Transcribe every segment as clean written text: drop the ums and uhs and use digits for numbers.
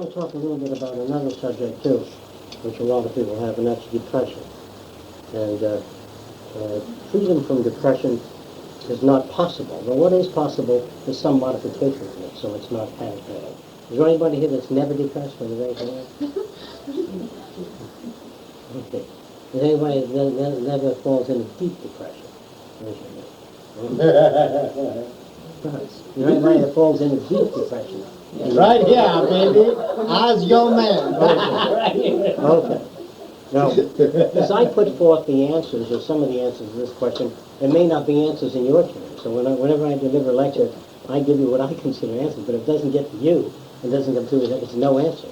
want to talk a little bit about another subject too, which a lot of people have, and that's depression. And freedom from depression is not possible. But what is possible is some modification of it, so it's not as bad. Is there anybody here that's never depressed when you're raising it? Okay. Is anybody that never falls into deep depression? Raise your hand. Is there anybody that falls into deep depression? Right here, baby. As your man. Okay. Now, as I put forth the answers, or some of the answers to this question, there may not be answers in your terms. So whenever I deliver a lecture, I give you what I consider answers, but if it doesn't get to you, it doesn't come through, it's no answer.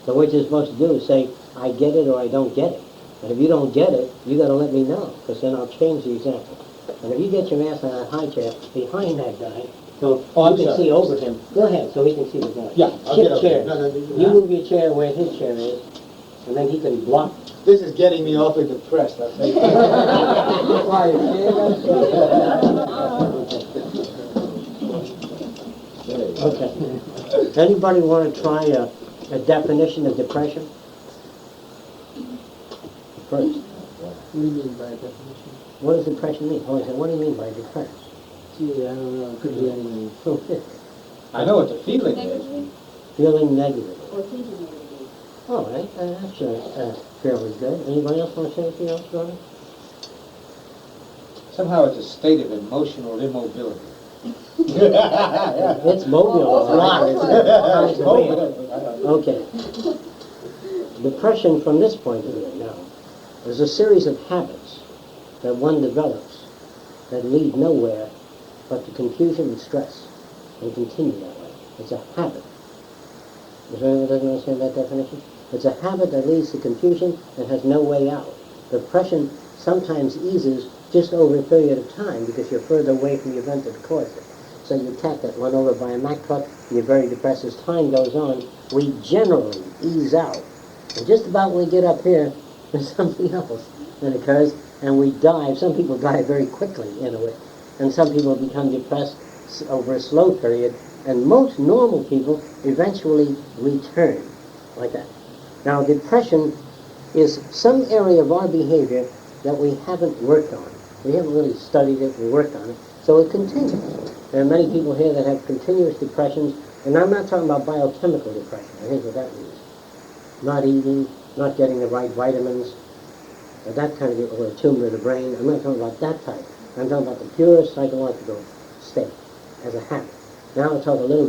So what you're supposed to do is say, I get it or I don't get it. And if you don't get it, you got to let me know, because then I'll change the example. And if you get your ass on that high chair behind that guy, so you can see over him, go ahead, so he can see the guy. Yeah, I'll get over chair. there. No, You move your chair where his chair is, and then he can block. This is getting me awfully depressed, I'll tell you. Why, Okay. Anybody want to try a definition of depression? First. What do you mean by definition? What does depression mean? Oh, I said, what do you mean by depressed? Gee, I don't know. It could be anything. Okay. I know what the feeling is. Feeling negative. Or thinking negatively. All right, that's fairly good. Anybody else want to say anything else, Ronnie? Somehow it's a state of emotional immobility. It's mobile a lot, isn't it? Okay. Depression from this point of view now is a series of habits that one develops that lead nowhere but to confusion and stress and continue that way. It's a habit. Is there anyone who doesn't understand that definition? It's a habit that leads to confusion and has no way out. Depression sometimes eases just over a period of time because you're further away from the event that caused it. So you can't get run over by a Mack truck and you're very depressed. As time goes on, we generally ease out. And just about when we get up here, there's something else that occurs and we die. Some people die very quickly in a way. And some people become depressed over a slow period. And most normal people eventually return like that. Now, depression is some area of our behavior that we haven't worked on. We haven't really studied it and worked on it, so it continues. There are many people here that have continuous depressions, and I'm not talking about biochemical depression. Here's what that means. Not eating, not getting the right vitamins, or that kind of, or a tumor of the brain. I'm not talking about that type. I'm talking about the pure psychological state as a habit. Now I'll talk a little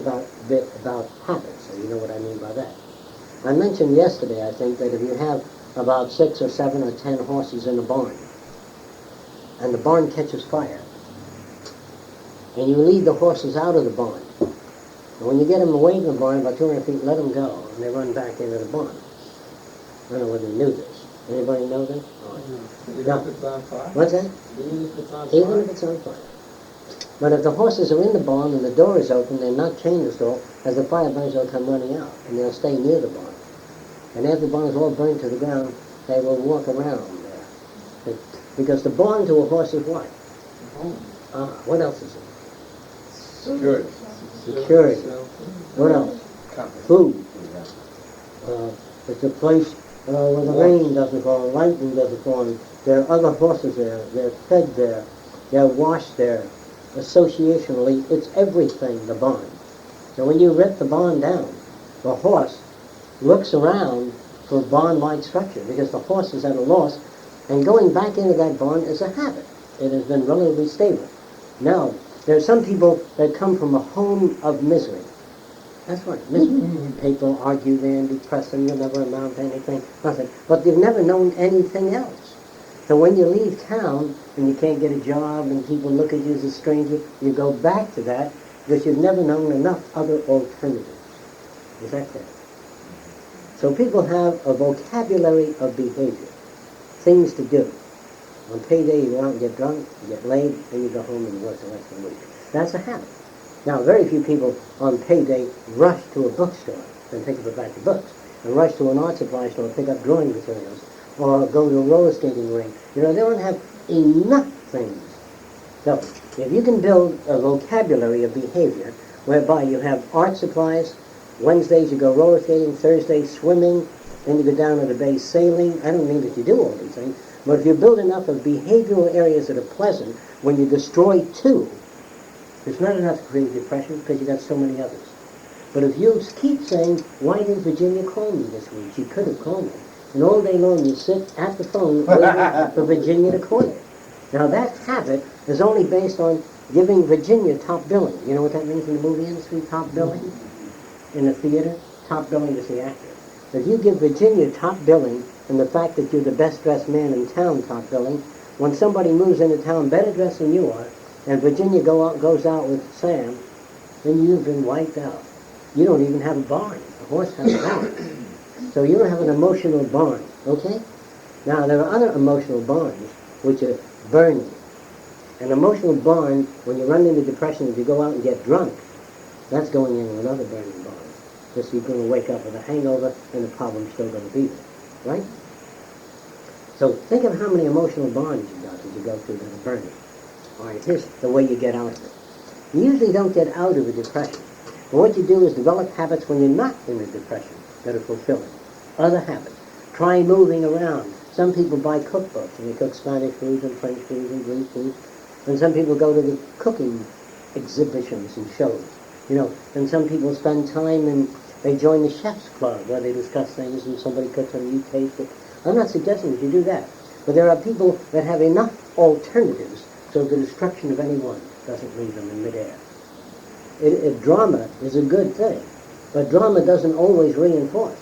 bit about habits, so you know what I mean by that. I mentioned yesterday, I think, that if you have about 6 or 7 or 10 horses in a barn, and the barn catches fire, and you lead the horses out of the barn, and when you get them away from the barn, about 200 feet, let them go, and they run back into the barn. I don't know whether you knew this. Anybody know this? Even if it's on fire? What's that? Even if it's on fire? Even if it's on fire. But if the horses are in the barn and the door is open, they're not chained to the door, as the fire burns, they'll come running out, and they'll stay near the barn. And after the barn is all burned to the ground, they will walk around there. Because the barn to a horse is what? What else is it? Security. Security. What else? Food. It's a place where the rain doesn't fall, lightning doesn't fall. And there are other horses there. They're fed there. They're washed there. Associationally, it's everything, the barn. So when you rip the barn down, the horse looks around for a barn-like structure because the horse is at a loss, and going back into that barn is a habit. It has been relatively stable. Now, there are some people that come from a home of misery. That's right, misery. People argue there and depress them, you'll never amount to anything, nothing. But they've never known anything else. So when you leave town and you can't get a job and people look at you as a stranger, you go back to that because you've never known enough other alternatives. Is that clear? So people have a vocabulary of behavior, things to do. On payday, you go out and get drunk, you get laid, and you go home and you work the rest of the week. That's a habit. Now, very few people on payday rush to a bookstore and pick up a batch of books, and rush to an art supply store and pick up drawing materials, or go to a roller skating ring. You know, they don't have enough things. So, if you can build a vocabulary of behavior whereby you have art supplies, Wednesdays you go roller skating, Thursdays swimming, then you go down to the bay sailing. I don't mean that you do all these things, but if you build enough of behavioral areas that are pleasant, when you destroy two, there's not enough to create depression because you got so many others. But if you keep saying, why didn't Virginia call me this week? She could have called me. And all day long you sit at the phone waiting for Virginia to call you. Now that habit is only based on giving Virginia top billing. You know what that means in the movie industry, top billing? In the theater, top billing is the actor. If you give Virginia top billing and the fact that you're the best dressed man in town top billing, when somebody moves into town better dressed than you are, and Virginia goes out with Sam, then you've been wiped out. You don't even have a barn. A horse has a barn. So you don't have an emotional barn, okay? Now, there are other emotional barns, which are burning. An emotional barn, when you run into depression, if you go out and get drunk, that's going into another burning barn. Because you're going to wake up with a hangover, and the problem's still going to be there, right? So think of how many emotional barns you got as you go through that are burning. All right, here's the way you get out of it. You usually don't get out of a depression. But what you do is develop habits when you're not in a depression that are fulfilling. Other habits. Try moving around. Some people buy cookbooks and they cook Spanish foods and French foods and Greek foods. And some people go to the cooking exhibitions and shows. You know, and some people spend time and they join the chef's club where they discuss things and somebody cooks and you taste it. I'm not suggesting that you do that. But there are people that have enough alternatives so the destruction of anyone doesn't leave them in midair. Drama is a good thing, but drama doesn't always reinforce,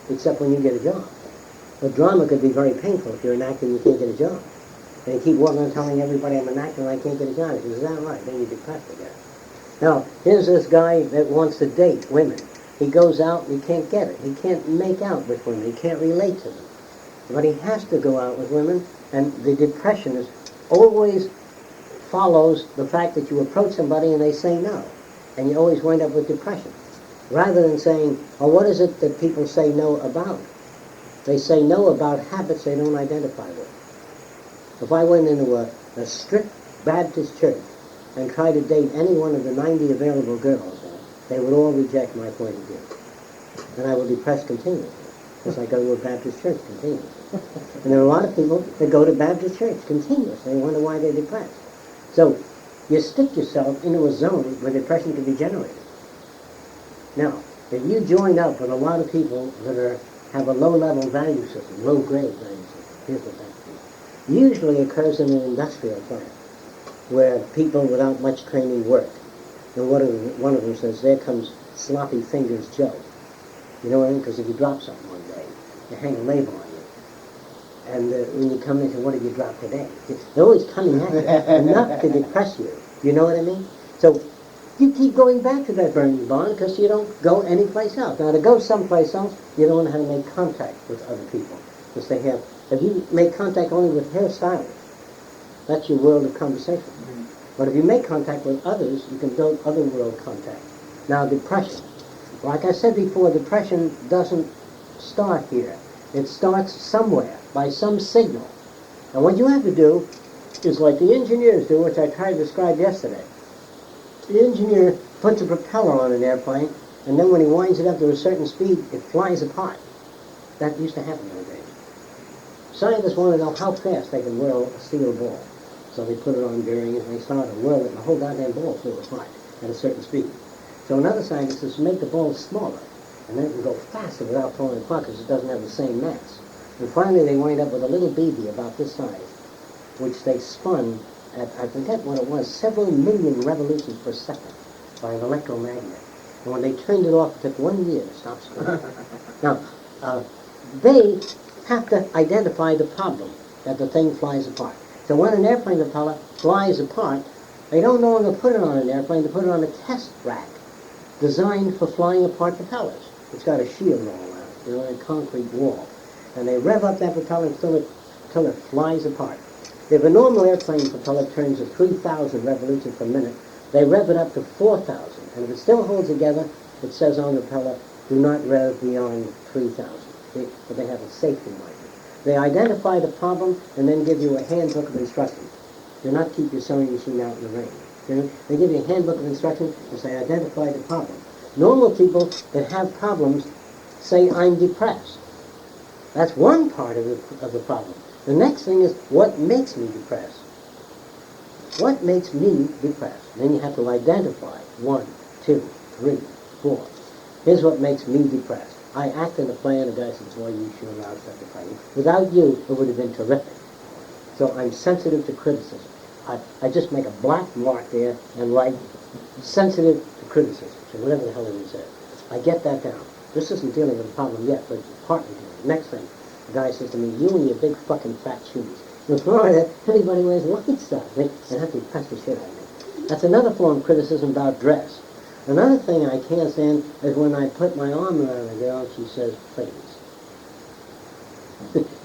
except when you get a job. But drama could be very painful if you're an actor and you can't get a job. And you keep walking around telling everybody I'm an actor and I can't get a job. He says, is that right? Then you're depressed again. Now, here's this guy that wants to date women. He goes out and he can't get it. He can't make out with women. He can't relate to them. But he has to go out with women, and the depression is always follows the fact that you approach somebody and they say no. And you always wind up with depression. Rather than saying, oh, what is it that people say no about? They say no about habits they don't identify with. If I went into a strict Baptist church and tried to date any one of the 90 available girls, they would all reject my point of view. And I would be depressed continuously, because I go to a Baptist church continuously. And there are a lot of people that go to Baptist church continuously and wonder why they're depressed. So you stick yourself into a zone where depression can be generated. Now, if you join up with a lot of people that have a low-level value system, low-grade value system, here's what that means. Usually occurs in an industrial plant where people without much training work. And one of them says, there comes Sloppy Fingers Joe. You know what I mean? Because if you drop something one day, you hang a label on you. And when you come in and say, what did you drop today? They're always coming at you, enough to depress you. You know what I mean? So you keep going back to that burning barn because you don't go anyplace else. Now, to go someplace else, you don't know how to make contact with other people. Because they have, if you make contact only with hairstylists, that's your world of conversation. But if you make contact with others, you can build other world contact. Now, depression. Like I said before, depression doesn't start here. It starts somewhere, by some signal. And what you have to do is like the engineers do, which I tried to describe yesterday. The engineer puts a propeller on an airplane, and then when he winds it up to a certain speed, it flies apart. That used to happen nowadays. Scientists want to know how fast they can whirl a steel ball. So they put it on bearings, and they start to whirl it, and the whole goddamn ball flew apart at a certain speed. So another scientist is to make the ball smaller, and then it can go faster without falling apart because it doesn't have the same mass. And finally they wind up with a little BB about this size, which they spun at, I forget what it was, several million revolutions per second by an electromagnet. And when they turned it off, it took 1 year to stop spinning. Now, they have to identify the problem that the thing flies apart. So when an airplane propeller flies apart, they don't no longer put it on an airplane, they put it on a test rack designed for flying apart propellers. It's got a shield all around, you know, a concrete wall. And they rev up that propeller until it flies apart. If a normal airplane propeller turns at 3,000 revolutions per minute, they rev it up to 4,000. And if it still holds together, it says on the propeller, do not rev beyond 3,000. But they have a safety margin. They identify the problem and then give you a handbook of instructions. Do not keep your sewing machine out in the rain. They give you a handbook of instructions and say, identify the problem. Normal people that have problems say, I'm depressed. That's one part of the problem. The next thing is, what makes me depressed? What makes me depressed? Then you have to identify 1, 2, 3, 4. Here's what makes me depressed. I act in a play and the guy says, boy, you sure allowed such a play. Without you, it would have been terrific. So I'm sensitive to criticism. I just make a black mark there and write sensitive to criticism, or whatever the hell it is there. I get that down. This isn't dealing with the problem yet, but it's partly dealing. Next thing, the guy says to me, you and your big fucking fat shoes. In Florida, everybody wears white stuff, and have to press the shit out of me. That's another form of criticism about dress. Another thing I can't stand is when I put my arm around a girl and she says, please.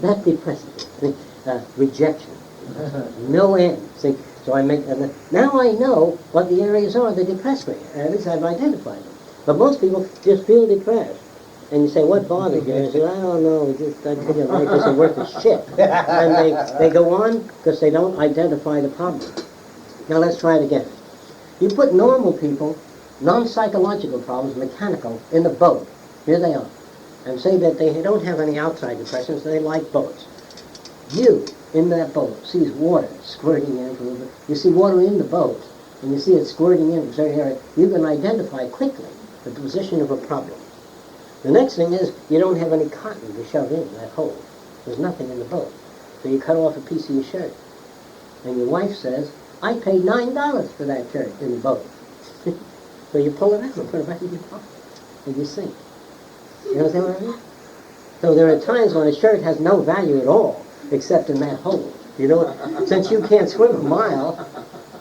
That depresses me. Rejection. No end. See, so I make, now I know what the areas are that depress me. At least I've identified them. But most people just feel depressed. And you say, what bothers you? And they say, I don't know, I tell you, life isn't worth a shit. And they go on because they don't identify the problem. Now let's try it again. You put normal people, non-psychological problems, mechanical, in the boat. Here they are. And say that they don't have any outside depressions, they like boats. You, in that boat, sees water squirting in from the, you see water in the boat, and you see it squirting in from a certain area, you can identify quickly the position of a problem. The next thing is, you don't have any cotton to shove in that hole. There's nothing in the boat. So you cut off a piece of your shirt. And your wife says, I paid $9 for that shirt in the boat. So you pull it out and put it back in your pocket. And you sink. You know what I mean? So there are times when a shirt has no value at all, except in that hole. You know, since you can't swim a mile,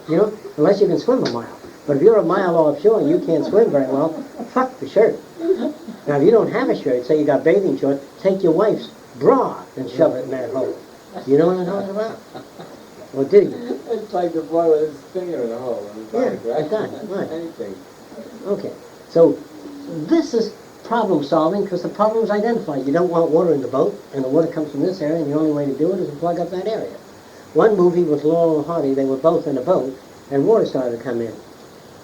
you know, unless you can swim a mile. But if you're a mile offshore and you can't swim very well, fuck the shirt. Now, if you don't have a shirt, say you got bathing shorts, take your wife's bra and shove it in that hole. You know what I'm talking about? Well, do you? It's like the boy with his finger in the hole. Yeah, exactly, right. Anything. Okay, so this is problem solving because the problem is identified. You don't want water in the boat, and the water comes from this area, and the only way to do it is to plug up that area. One movie with Laurel and Hardy, they were both in a boat, and water started to come in.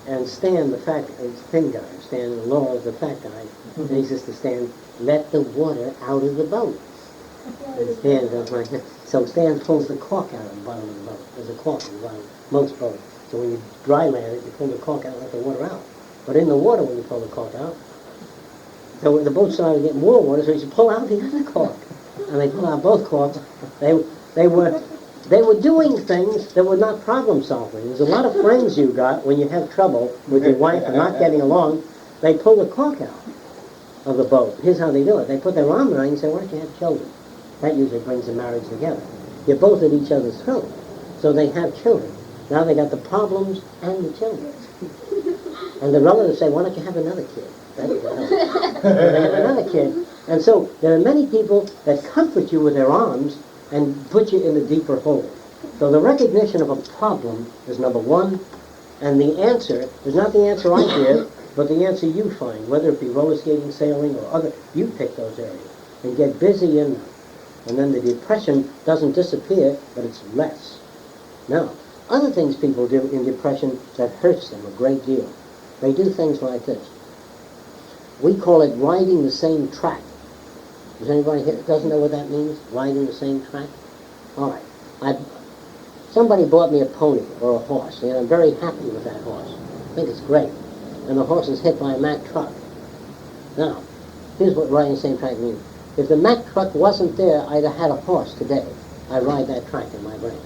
And Stan, the thin guy, Stan, Laurel's the fat guy, and he says to Stan, let the water out of the boat. And Stan goes like that. So Stan pulls the cork out of the bottom of the boat. There's a cork in the bottom of most boats. So when you dry land it, you pull the cork out and let the water out. But in the water, when you pull the cork out, so the boat started to get more water, so you should pull out the other cork. And they pull out both corks. They were doing things that were not problem solving. There's a lot of friends you got when you have trouble with your wife and not getting along. They pull the cork out of the boat. Here's how they do it. They put their arm around you and say, why don't you have children? That usually brings the marriage together. You're both at each other's throat. So they have children. Now they got the problems and the children. And the relatives say, why don't you have another kid? That would help. So they have another kid. And so there are many people that comfort you with their arms and put you in a deeper hole. So the recognition of a problem is number one, and the answer is not the answer I give, but the answer you find, whether it be roller skating, sailing, or other. You pick those areas and get busy in them. And then the depression doesn't disappear, but it's less. Now, other things people do in depression that hurts them a great deal. They do things like this. We call it riding the same track. Does anybody here doesn't know what that means? Riding the same track? All right. Somebody bought me a pony or a horse, and I'm very happy with that horse. I think it's great. And the horse is hit by a Mack truck. Now, here's what riding the same track means. If the Mack truck wasn't there, I'd have had a horse today. I ride that track in my brain.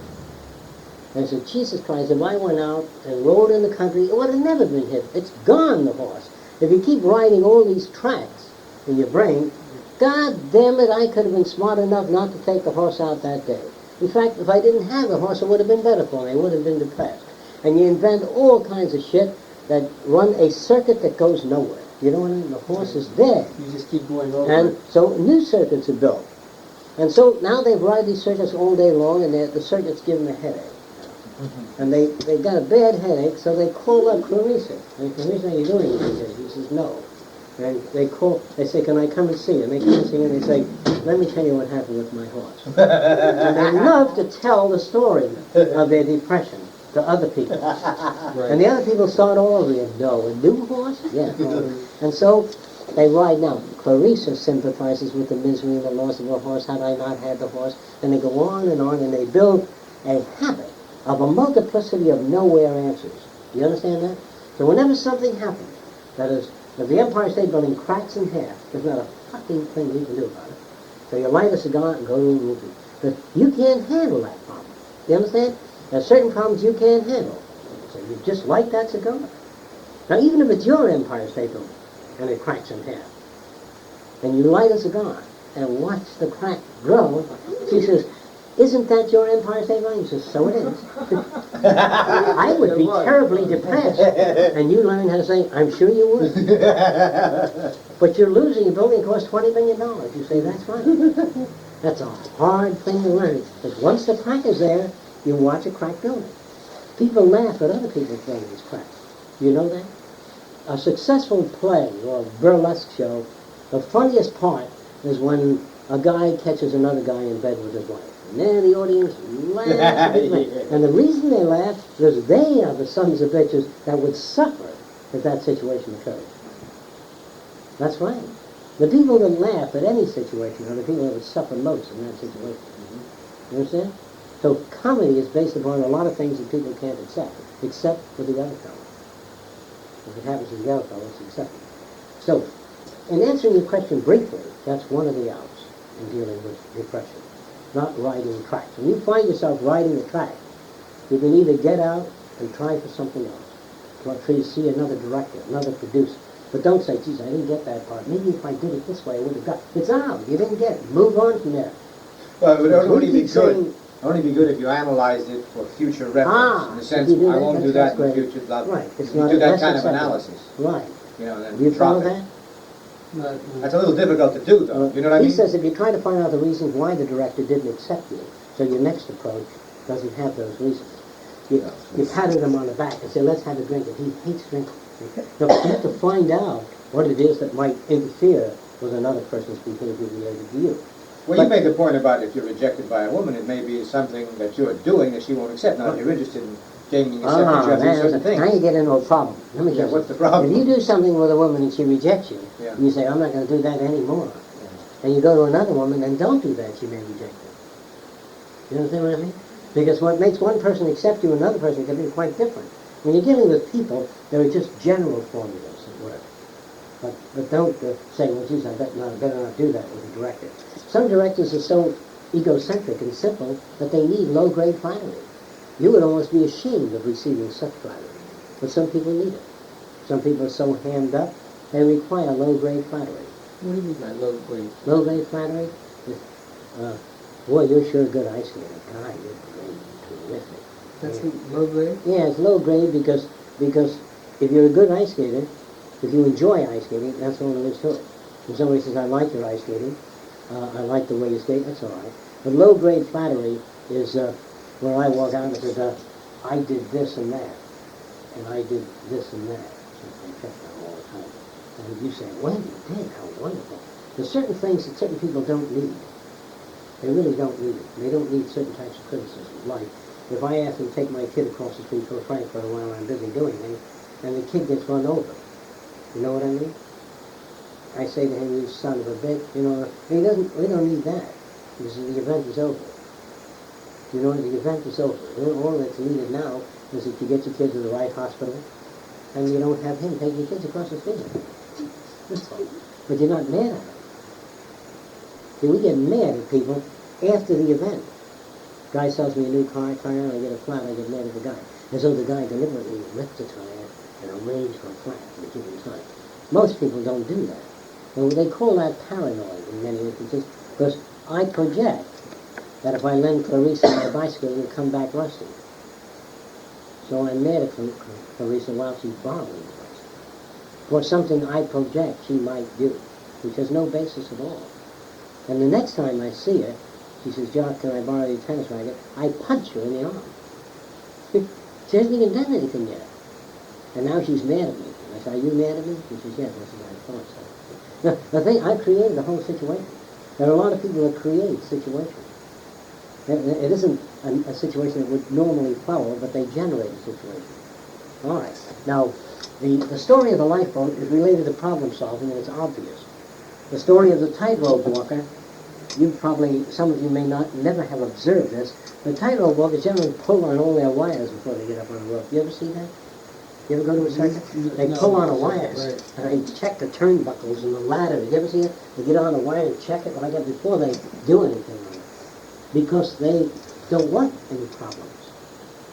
And I said, Jesus Christ, if I went out and rode in the country, it would have never been hit. It's gone, the horse. If you keep riding all these tracks in your brain, God damn it, I could have been smart enough not to take the horse out that day. In fact, if I didn't have the horse, it would have been better for me. I would have been depressed. And you invent all kinds of shit that run a circuit that goes nowhere. You know what I mean? The horse is dead. You just keep going over And it. so new circuits are built. And so now they ride these circuits all day long, and the circuits give them a headache. And they got a bad headache, so they call up Clarissa. And Clarissa, are you doing anything? He says, no. And they say, can I come and see you? And they come and see you, and they say, let me tell you what happened with my horse. And they love to tell the story of their depression. to other people. Right. And the other people start all over again. No, a new horse? Yeah. Oh. And so they ride now. Clarissa sympathizes with the misery and the loss of her horse. Had I not had the horse? And they go on, and they build a habit of a multiplicity of nowhere answers. Do you understand that? So whenever something happens, that is, if the Empire State Building cracks in half, there's not a fucking thing you can do about it. So you light a cigar and go to a movie. But you can't handle that problem. You understand? There's certain problems you can't handle. So you just light that cigar. Now even if it's your Empire State Building and it cracks in half, and you light a cigar and watch the crack grow, she says, isn't that your Empire State Building? He says, so it is. I would be terribly depressed. And you learn how to say, I'm sure you would. But you're losing a building that costs $20 million. You say, that's right. That's a hard thing to learn. But once the crack is there, you watch a crack building. People laugh at other people's buildings crack. You know that? A successful play or a burlesque show, the funniest part is when a guy catches another guy in bed with his wife. And then the audience laughs. And the reason they laugh is they are the sons of bitches that would suffer if that situation occurred. That's right. The people that laugh at any situation are the people that would suffer most in that situation. You understand? So comedy is based upon a lot of things that people can't accept, except for the other fellow. If it happens to the other fellow, it's accepted. So, in answering your question briefly, that's one of the outs in dealing with depression. Not riding tracks. When you find yourself riding a track, you can either get out and try for something else. Try to see another director, another producer. But don't say, geez, I didn't get that part. Maybe if I did it this way, I would have got it. It's out. You didn't get it. Move on from there. Well, it would only We be keep saying- good if you analyzed it for future reference. In the sense, if you do I won't do that's that in the great. future. Blah, blah. Right. It's If you not do that less kind of acceptable. analysis. Right. You know, then Do you follow drop it. that? That's a little difficult to do, though. You know what I mean? He says if you try to find out the reasons why the director didn't accept you, so your next approach doesn't have those reasons. You patted him on the back and say, let's have a drink, and he hates drinking. So you have to find out what it is that might interfere with another person's behavior related to you. Well, you made the point about if you're rejected by a woman, it may be something that you're doing that she won't accept. Now, if you're interested in gaining acceptance of these certain things. Now you get into a problem. Let me Yeah, tell you what's the something. problem? If you do something with a woman and she rejects you, Yeah. and you say, I'm not going to do that anymore, and you go to another woman and don't do that, she may reject you. You understand what I mean? Because what makes one person accept you, another person can be quite different. When you're dealing with people, there are just general formulas that work. But don't say, well, geez, I better not do that with a director. Some directors are so egocentric and simple that they need low-grade flattery. You would almost be ashamed of receiving such flattery. But some people need it. Some people are so hammed up, they require low-grade flattery. What do you mean by low grade? Low-grade flattery is, boy, you're sure a good ice skater. God, you're great, terrific. That's low grade? Yeah, it's low-grade because if you're a good ice skater, if you enjoy ice skating, that's all there is to it. If somebody says, I like your ice skating, I like the way you skate, that's all right. But low-grade flattery is where I walk out and say, I did this and that, and I did this and that. So I check that all the time. And you say, well, you did, how wonderful. There's certain things that certain people don't need. They really don't need it. They don't need certain types of criticism. Like, if I ask them to take my kid across the street to a Frankfurt while I'm busy doing things, and the kid gets run over, you know what I mean? I say to him, you son of a bitch, you know, we don't need that. Because the event is over. You know, the event is over. All that's needed now is that you get your kids to the right hospital, and you don't have him take your kids across the street. But you're not mad at him. See, we get mad at people after the event. Guy sells me a new car tire, I get a flat, I get mad at the guy. As though the guy deliberately ripped the tire and arranged for a flat at a given time. Most people don't do that. And they call that paranoid in many instances, because I project that if I lend Clarissa my bicycle, it will come back rusty. So I'm mad at Clarissa while she's borrowing the bicycle. For something I project she might do, which has no basis at all. And the next time I see her, she says, Jock, can I borrow your tennis racket? I punch her in the arm. She hasn't even done anything yet. And now she's mad at me. And I say, are you mad at me? She says, yes. I said, I thought so. Now, the thing, I created the whole situation. There are a lot of people that create situations. It isn't a situation that would normally follow, but they generate a situation. All right. Now, the story of the lifeboat is related to problem solving, and it's obvious. The story of the tightrope walker, some of you may never have observed this. The tightrope walkers generally pull on all their wires before they get up on a rope. You ever see that? You ever go to a circus? They pull on the wires, Right. and they check the turnbuckles and the ladder. You ever see it? They get on the wire and check it like that before they do anything on it, because they don't want any problems.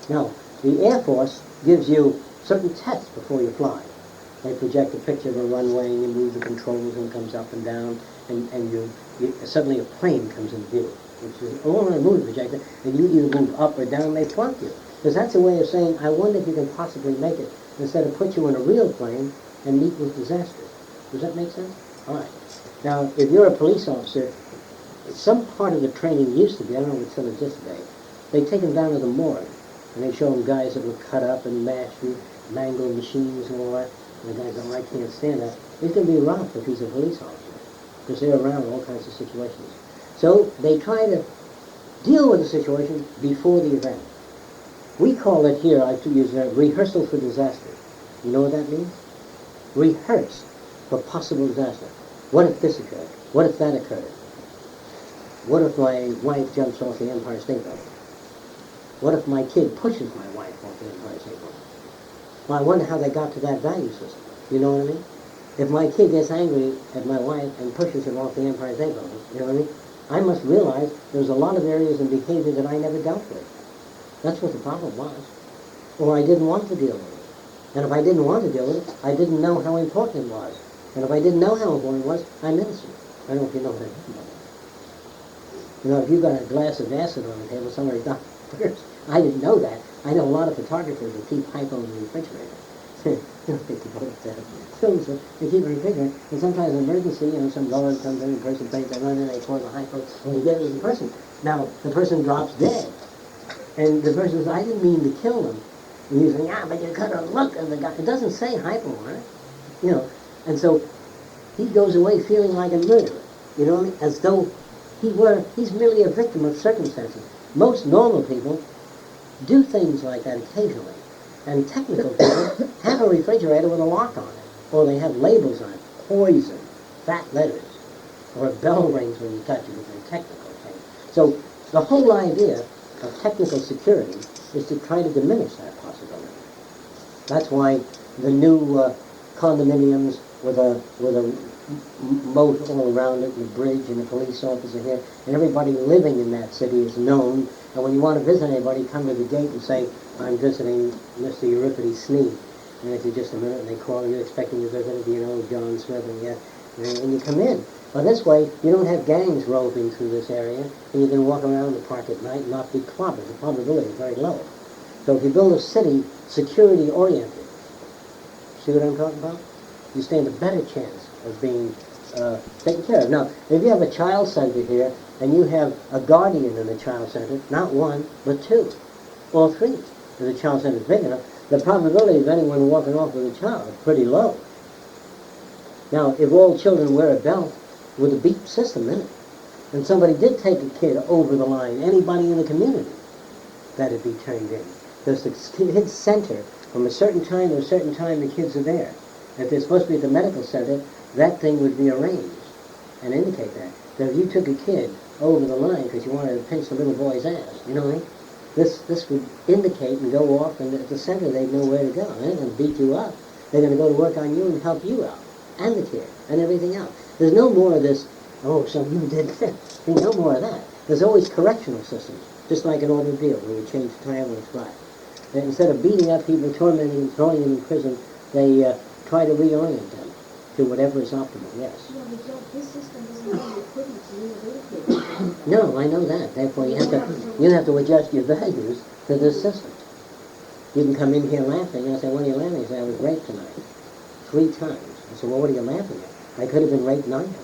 Now, the Air Force gives you certain tests before you fly. They project a picture of a runway, and you move the controls, and it comes up and down, and suddenly a plane comes in view, which is all on a movie projector, and you either move up or down, and they flunk you. Because that's a way of saying, I wonder if you can possibly make it, instead of put you in a real plane and meet with disaster. Does that make sense? All right. Now, if you're a police officer, some part of the training used to be, I don't know if it still exists today, they take them down to the morgue, and they show them guys that were cut up and mashed and mangled machines and all that. And the guy goes, oh, I can't stand that. He's going to be rough if he's a police officer, because they're around all kinds of situations. So they try to deal with the situation before the event. We call it here, I have to use a rehearsal for disaster. You know what that means? Rehearse for possible disaster. What if this occurred? What if that occurred? What if my wife jumps off the Empire State Building? What if my kid pushes my wife off the Empire State Building? Well, I wonder how they got to that value system. You know what I mean? If my kid gets angry at my wife and pushes him off the Empire State Building, you know what I mean? I must realize there's a lot of areas in behavior that I never dealt with. That's what the problem was. Or I didn't want to deal with it. And if I didn't want to deal with it, I didn't know how important it was. And if I didn't know how important it was, I'm innocent. I don't know if you know what I mean by that. You know, if you've got a glass of acid on the table, somebody's not first. I didn't know that. I know a lot of photographers that keep hypo in the refrigerator. You know, they keep all that films, they keep it in the refrigerator. And sometimes in an emergency, you know, some guard comes in, the person thinks they run in, they pour the hypo, and you get it to the person. Now, the person drops dead. And the person says, I didn't mean to kill them. And you say, yeah, but you could have looked at the guy. It doesn't say hypo on it. You know, and so he goes away feeling like a murderer. You know what I mean? As though he's merely a victim of circumstances. Most normal people do things like that occasionally. And technical people have a refrigerator with a lock on it. Or they have labels on it. Poison, fat letters. Or a bell rings when you touch it with a technical thing. So the whole idea of technical security is to try to diminish that possibility. That's why the new condominiums with a moat all around it, and a bridge, and a police officer here, and everybody living in that city is known. And when you want to visit anybody, come to the gate and say, I'm visiting Mr. Euripides Sneed. And if you just a minute, and they call you expecting to visit, you know, John Smith, and you come in. Well, this way, you don't have gangs roving through this area, and you can walk around the park at night and not be clobbered. The probability is very low. So if you build a city security-oriented, see what I'm talking about? You stand a better chance of being taken care of. Now, if you have a child center here, and you have a guardian in the child center, not one, but two, or three, if the child center is big enough, the probability of anyone walking off with a child is pretty low. Now, if all children wear a belt with a beep system in it, and somebody did take a kid over the line, anybody in the community, that'd be turned in. There's the kids center, from a certain time to a certain time the kids are there. If they're supposed to be at the medical center, that thing would be arranged and indicate that. That if you took a kid over the line because you wanted to pinch the little boy's ass, you know what I mean? This would indicate and go off, and at the center they'd know where to go. They're going to beat you up. They're going to go to work on you and help you out, and the kid, and everything else. There's no more of this, oh, so you did this. There's no more of that. There's always correctional systems, just like an automobile where you change the tire when it's flat. And instead of beating up people, tormenting them, throwing them in prison, they try to reorient them to whatever is optimal, yes. No, but this system doesn't have the equipment to rehabilitate. No, I know that. Therefore, you have to adjust your values to this system. You can come in here laughing, and I say, what are you laughing at? I say, I was raped tonight. 3 times. I said, well, what are you laughing at? I could have been raped 9 times.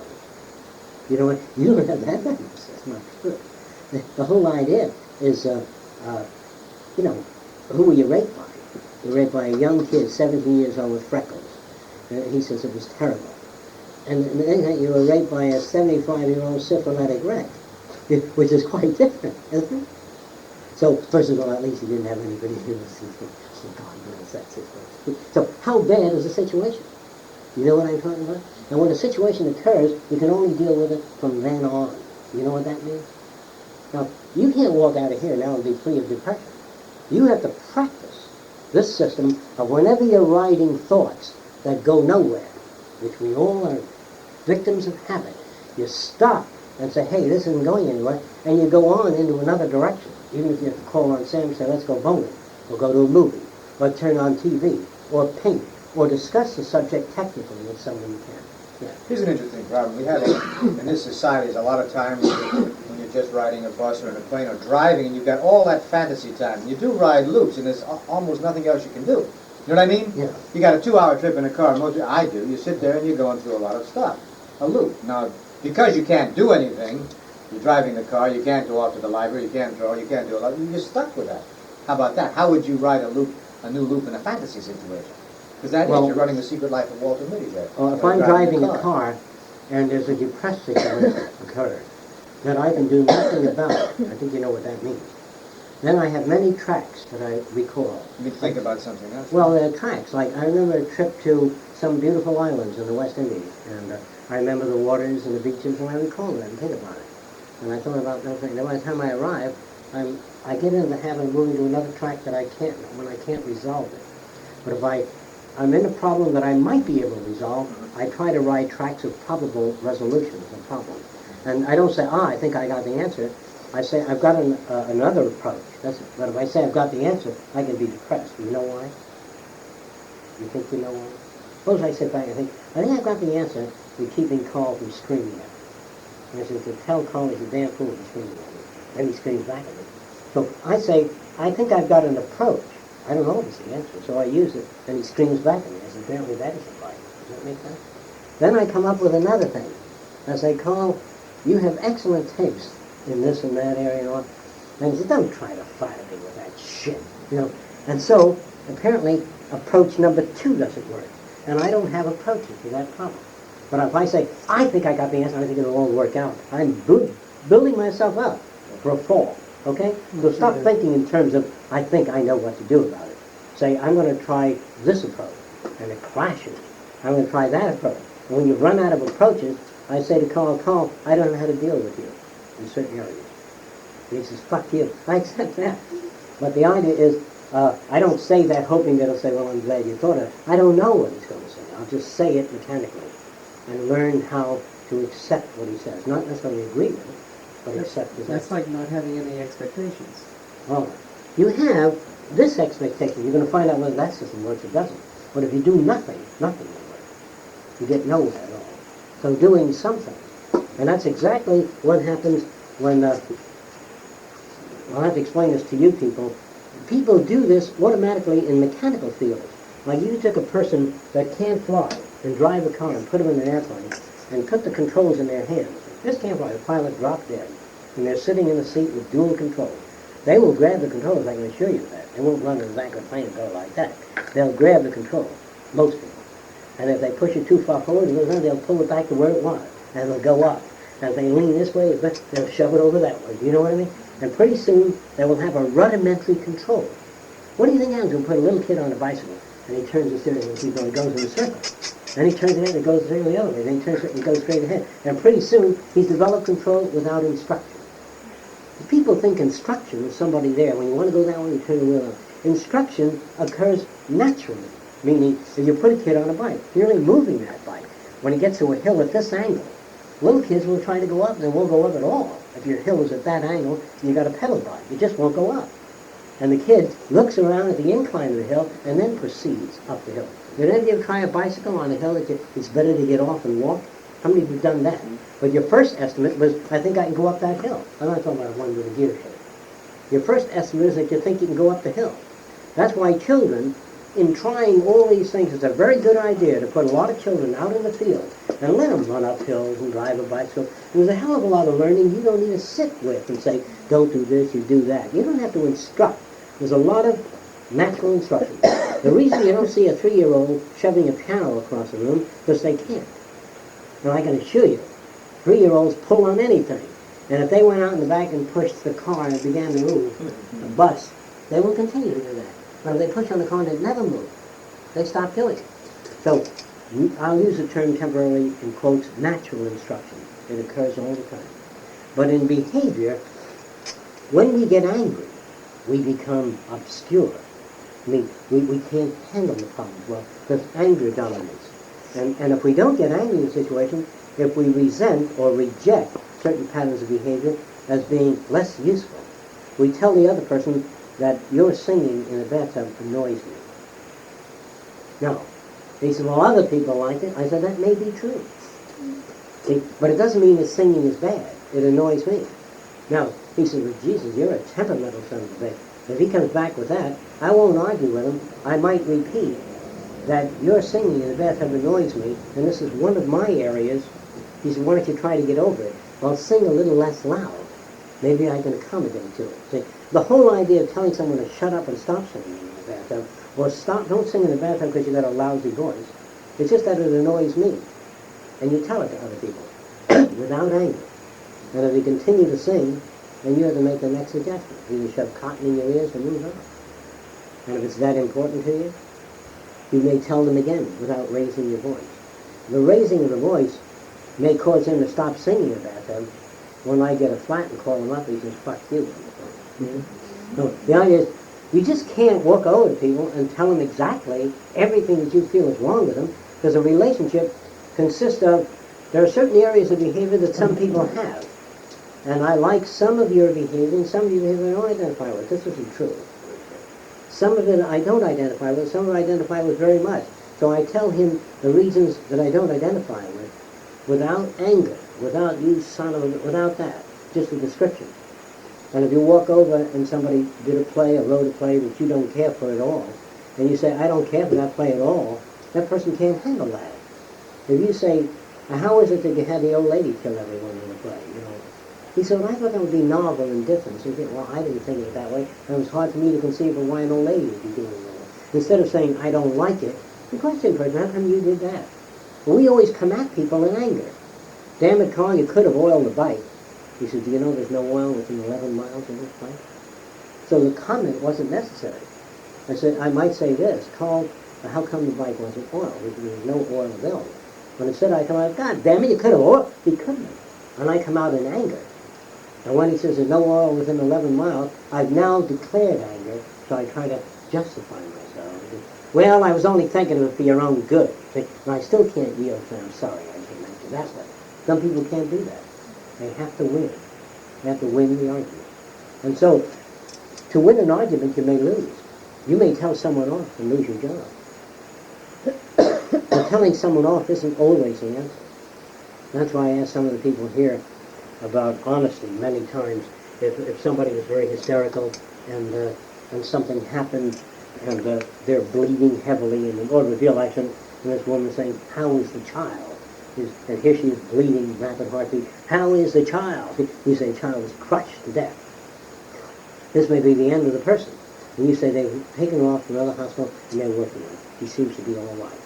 You know what? You don't have that value system. The whole idea is, you know, who were you raped by? You were raped by a young kid, 17 years old with freckles. He says it was terrible. And then you were raped by a 75-year-old syphilitic wreck. which is quite different, isn't it? So, first of all, at least he didn't have anybody who was, oh God knows that situation. So, how bad is the situation? You know what I'm talking about? And when a situation occurs, you can only deal with it from then on. You know what that means? Now, you can't walk out of here now and be free of depression. You have to practice this system of whenever you're riding thoughts that go nowhere, which we all are victims of habit, you stop and say, hey, this isn't going anywhere, and you go on into another direction. Even if you call on Sam and say, let's go bowling, or go to a movie, or turn on TV, or paint, or discuss the subject technically with someone you can. Yeah. Here's an interesting problem. We have, in this society, a lot of times when you're just riding a bus or in a plane or driving, and you've got all that fantasy time. You do ride loops, and there's almost nothing else you can do. You know what I mean? Yeah. You got a 2-hour trip in a car. I do. You sit there and you're going through a lot of stuff. A loop. Now, because you can't do anything, you're driving the car, you can't go off to the library, you can't draw, you can't do a lot, you're stuck with that. How about that? How would you ride a new loop in a fantasy situation? Because that is, you're running the secret life of Walter Mitty there. Or if I'm driving a car and there's a depressed situation occurred that I can do nothing about, I think you know what that means. Then I have many tracks that I recall. You think about something else. Well, there are tracks. Like, I remember a trip to some beautiful islands in the West Indies, and I remember the waters and the beaches, and I recall that and think about it. And I thought about those things. Then by the time I arrive, I get into the habit of moving to another track that I can't resolve it. But if I'm in a problem that I might be able to resolve, I try to ride tracks of probable resolutions of problems. And I don't say, I think I got the answer. I say, I've got another approach. That's it. But if I say I've got the answer, I can be depressed. You know why? You think you know why? Suppose I sit back and I think I've got the answer to keeping Carl from screaming at me. And I said, to tell Carl he's a damn fool for screaming at me. Then he screams back at me. So I say, I think I've got an approach. I don't know if it's the answer, so I use it, and he screams back at me. I said, apparently that isn't right. Does that make sense? Then I come up with another thing. I say, Carl, you have excellent taste in this and that area and all. And he said, don't try to flatter me with that shit, you know. And so, apparently, approach number 2 doesn't work. And I don't have approaches to that problem. But if I say, I think I got the answer, I think it'll all work out, I'm building myself up for a fall, okay? So stop thinking in terms of, I think I know what to do about it. Say, I'm going to try this approach, and it clashes. I'm going to try that approach. And when you run out of approaches, I say to Carl, I don't know how to deal with you in certain areas. And he says, fuck you. I accept that. But the idea is, I don't say that hoping that he'll say, well, I'm glad you thought of it. I don't know what he's going to say. I'll just say it mechanically and learn how to accept what he says. Not necessarily agree with it, but accept his That's like not having any expectations. Well, you have this expectation. You're going to find out whether that system works or doesn't. But if you do nothing, nothing will work. You get nowhere at all. So doing something. And that's exactly what happens when, I'll have to explain this to you people. People do this automatically in mechanical fields. Like you took a person that can't fly and drive a car and put them in an airplane and put the controls in their hands. This can't fly. The pilot dropped dead. And they're sitting in the seat with dual controls. They will grab the controls, I can assure you that. They won't run in the back of the plane and go like that. They'll grab the controls, most people. And if they push it too far forward, they'll pull it back to where it was, and it'll go up. And if they lean this way, they'll shove it over that way. Do you know what I mean? And pretty soon, they will have a rudimentary control. What do you think happens when you put a little kid on a bicycle, and he turns the steering wheel, and he goes in a circle? Then he turns ahead and goes the other way. Then he turns it and goes straight ahead. And pretty soon, he's developed control without instruction. People think instruction is somebody there. When you want to go that way, you turn the wheel on. Instruction occurs naturally, meaning if you put a kid on a bike, you're really moving that bike. When it gets to a hill at this angle, little kids will try to go up and they won't go up at all. If your hill is at that angle and you've got a pedal bike, it just won't go up. And the kid looks around at the incline of the hill and then proceeds up the hill. Did any of you try a bicycle on a hill that it's better to get off and walk? How many of you have done that? But your first estimate was, I think I can go up that hill. I'm not talking about one with a gear shift. Your first estimate is that you think you can go up the hill. That's why children, in trying all these things, it's a very good idea to put a lot of children out in the field and let them run up hills and drive a bicycle. And there's a hell of a lot of learning you don't need to sit with and say, don't do this, you do that. You don't have to instruct. There's a lot of natural instruction. The reason you don't see a 3-year-old shoving a piano across the room, because they can't. And I can assure you, 3-year-olds pull on anything. And if they went out in the back and pushed the car and it began to move, a bus, they will continue to do that. But if they push on the car and it never moves, they stop doing it. So I'll use the term temporarily in quotes, natural instruction. It occurs all the time. But in behavior, when we get angry, we become obscure. I mean, we can't handle the problem well because anger dominates. And if we don't get angry in a situation, if we resent or reject certain patterns of behavior as being less useful, we tell the other person that your singing in a bathtub annoys me. No. He said, well, other people like it. I said, that may be true. See, but it doesn't mean that singing is bad. It annoys me. Now, he said, well, Jesus, you're a temperamental son of a bitch. If he comes back with that, I won't argue with him. I might repeat that your singing in the bathtub annoys me, and this is one of my areas. He said, why don't you try to get over it? Well, sing a little less loud. Maybe I can accommodate to it. See, the whole idea of telling someone to shut up and stop singing in the bathtub, or don't sing in the bathtub because you got a lousy voice, it's just that it annoys me. And you tell it to other people without anger. And if you continue to sing, then you have to make the next suggestion. Either shove cotton in your ears or move on. And if it's that important to you, you may tell them again without raising your voice. The raising of the voice may cause him to stop singing in the bathtub. When I get a flat and call him up, he says, fuck you. No, the idea is, you just can't walk over to people and tell them exactly everything that you feel is wrong with them, because a relationship consists of, there are certain areas of behavior that some people have. And I like some of your behavior, and some of your behavior I don't identify with. This isn't true. Some of it I don't identify with, some of it I identify with very much. So I tell him the reasons that I don't identify with, without anger, without you son of a, without that, just a description. And if you walk over and somebody did a play or wrote a play that you don't care for at all, and you say, I don't care for that play at all, that person can't handle that. If you say, how is it that you had the old lady kill everyone in the play, you know? He said, well, I thought that would be novel and different. So he said, well, I didn't think of it that way. And it was hard for me to conceive of why an old lady would be doing that. Instead of saying, I don't like it, the question for how come you did that? Well, we always come at people in anger. Damn it, Carl, you could have oiled the bike. He said, do you know there's no oil within 11 miles of this bike? So the comment wasn't necessary. I said, I might say this, Carl, how come the bike wasn't oiled? There was no oil available. But instead I come out, God damn it, you could have oiled. He couldn't have. And I come out in anger. And when he says there's no oil within 11 miles, I've now declared anger, so I try to justify myself. Well, I was only thinking of it for your own good. And I still can't yield to I'm sorry I came at you that way. Some people can't do that. They have to win. They have to win the argument. And so, to win an argument, you may lose. You may tell someone off and lose your job. But telling someone off isn't always the answer. That's why I ask some of the people here about honesty many times. If somebody was very hysterical and something happened and they're bleeding heavily in an automobile accident, and this woman is saying, how is the child? And here she is bleeding, rapid heartbeat. How is the child? You say the child was crushed to death. This may be the end of the person. And you say they've taken her off to another hospital and they're working on it. He seems to be all right.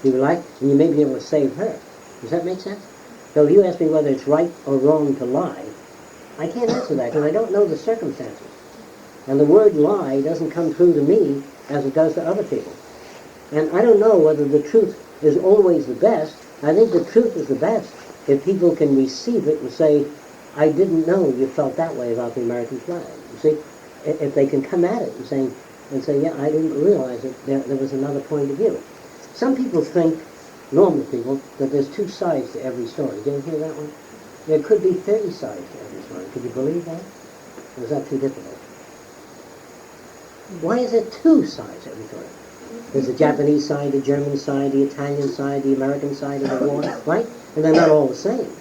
You like, and you may be able to save her. Does that make sense? So if you ask me whether it's right or wrong to lie, I can't answer that because I don't know the circumstances. And the word lie doesn't come true to me as it does to other people. And I don't know whether the truth is always the best. I think the truth is the best if people can receive it and say, I didn't know you felt that way about the American flag. You see, if they can come at it and say, yeah, I didn't realize that there was another point of view. Some people think, normal people, that there's two sides to every story. Did you hear that one? There could be 30 sides to every story. Could you believe that? Or is that too difficult? Why is there two sides to every story? There's the Japanese side, the German side, the Italian side, the American side of the war, right? And they're not all the same.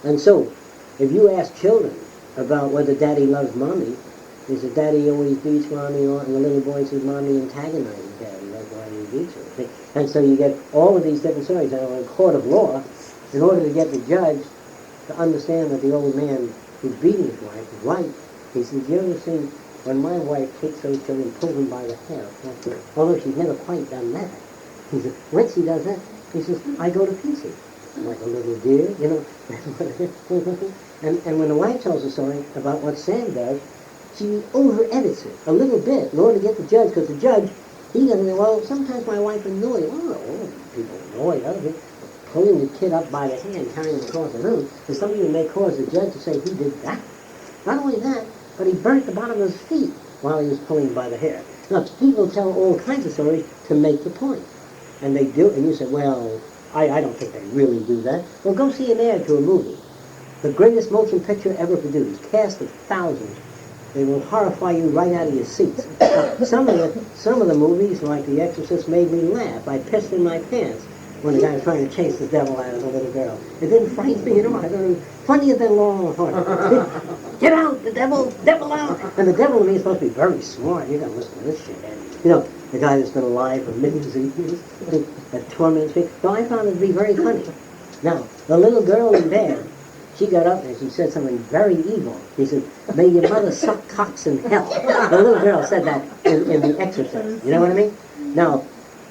And so, if you ask children about whether daddy loves mommy, is that daddy always beats mommy, and the little boy says mommy antagonizes daddy, that's why he beats her. And so you get all of these different stories. Now, in a court of law, in order to get the judge to understand that the old man who's beating his wife is right, he says, you ever seen when my wife takes those children and pulls them by the hair, although she's never quite done that. He says, when she does that, he says, I go to pieces. like a little deer, you know. And when the wife tells a story about what Sam does, she over-edits it a little bit in order to get the judge, because the judge, he's going to say, well, sometimes my wife annoys, people annoy other people. Pulling the kid up by the hand, carrying him across the room, is something that may cause the judge to say he did that. Not only that, but he burnt the bottom of his feet while he was pulling by the hair. Now, people tell all kinds of stories to make the point. And they do, and you say, well, I don't think they really do that. Well, go see an ad to a movie. The greatest motion picture ever produced, cast of thousands. They will horrify you right out of your seats. Now, some of the movies, like The Exorcist, made me laugh. I pissed in my pants when the guy was trying to chase the devil out of the little girl. It didn't frighten me at all. I thought it was funnier than Longhorn. Get out, the devil out! And the devil to me is supposed to be very smart. You gotta listen to this shit. You know, the guy that's been alive for millions of years, that torments me. So I found it to be very funny. Now, the little girl in bed, she got up and she said something very evil. She said, may your mother suck cocks in hell. The little girl said that in The Exorcist. You know what I mean? Now,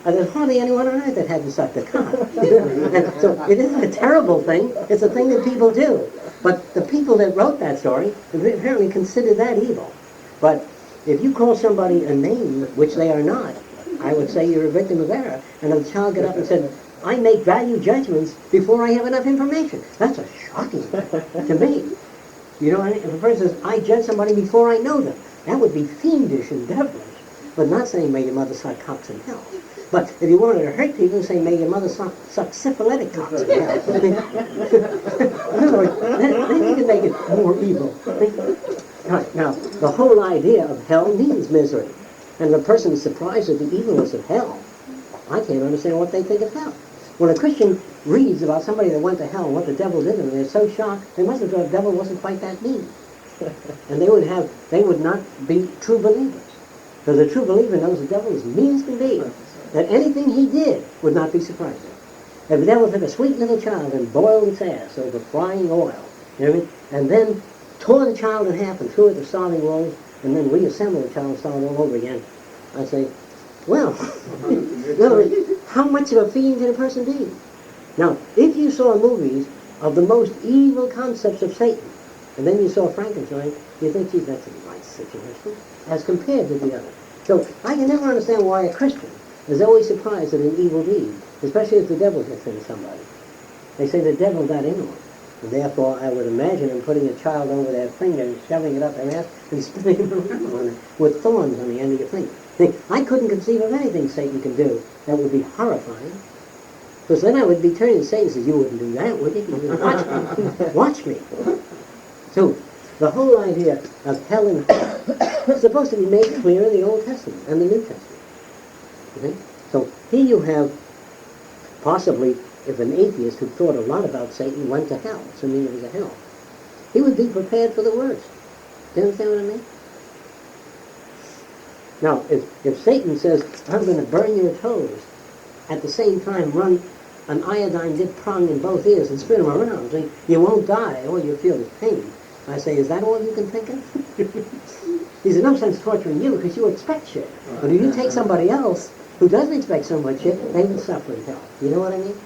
there's hardly anyone on earth that hasn't sucked a cock. And so it isn't a terrible thing. It's a thing that people do. But the people that wrote that story apparently consider that evil. But if you call somebody a name which they are not, I would say you're a victim of error. And if the child got up and said, I make value judgments before I have enough information. That's a shocking thing to me. You know, if a person says, I judge somebody before I know them, that would be fiendish and devilish. But not saying, may your mother suck cocks in hell. But if you wanted to hurt people, say, may your mother suck syphilitic cocks in hell. In other words, then you can make it more evil. Right, now, the whole idea of hell means misery. And if a person is surprised at the evilness of hell, I can't understand what they think of hell. When a Christian reads about somebody that went to hell and what the devil did to them, they're so shocked, they must have thought the devil wasn't quite that mean. And they would not be true believers. Because a true believer knows the devil is mean as can be. That anything he did would not be surprising. If the devil took a sweet little child and boiled its ass over frying oil, you know what I mean? And then tore the child in half and threw it to starving wolves, and then reassembled the child and started all over again, I'd say, well, in other words, how much of a fiend can a person be? Now, if you saw movies of the most evil concepts of Satan, and then you saw Frankenstein, you think, gee, that's a nice situation, as compared to the other. So I can never understand why a Christian is always surprised at an evil deed, especially if the devil gets in somebody. They say the devil got in one. And therefore, I would imagine him putting a child over their finger and shoving it up their ass and spinning it around with thorns on the end of your finger. I couldn't conceive of anything Satan can do that would be horrifying. Because then I would be turning to Satan and say, you wouldn't do that, would you? You would watch me. Watch me. So, the whole idea of hell and heaven is supposed to be made clear in the Old Testament and the New Testament. Okay? So here you have possibly, if an atheist who thought a lot about Satan went to hell, assuming it was a hell, he would be prepared for the worst. Do you understand what I mean? Now, if Satan says, I'm going to burn your toes, at the same time run an iodine-dipped prong in both ears and spin them around, see, you won't die, all you feel is pain. I say, is that all you can think of? He said, no sense torturing you because you expect shit. But if you take somebody else who doesn't expect so much shit, they will suffer in hell. You know what I mean?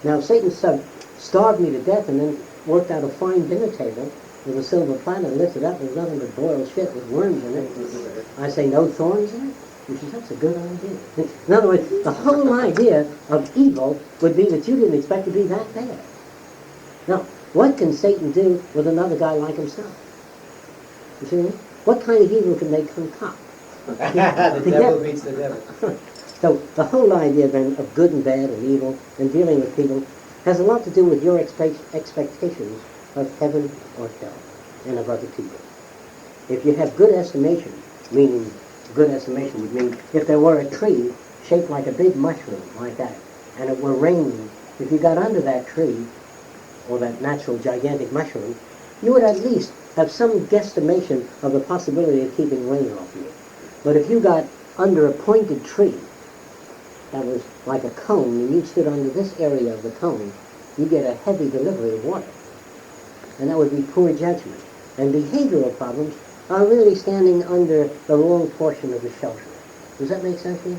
Now, Satan starved me to death and then worked out a fine dinner table with a silver platter and lifted up. There's nothing but boiled shit with worms in it. I say, no thorns in it? He says, that's a good idea. In other words, the whole idea of evil would be that you didn't expect to be that bad. Now, what can Satan do with another guy like himself? You see what I mean? What kind of evil can they concoct? The devil beats the devil. So the whole idea then of good and bad and evil and dealing with people has a lot to do with your expectations of heaven or hell and of other people. If you have good estimation, meaning good estimation would mean if there were a tree shaped like a big mushroom like that and it were raining, if you got under that tree or that natural gigantic mushroom, you would at least have some guesstimation of the possibility of keeping rain off you. But if you got under a pointed tree that was like a cone and you stood under this area of the cone, you get a heavy delivery of water. And that would be poor judgment. And behavioral problems are really standing under the wrong portion of the shelter. Does that make sense to you?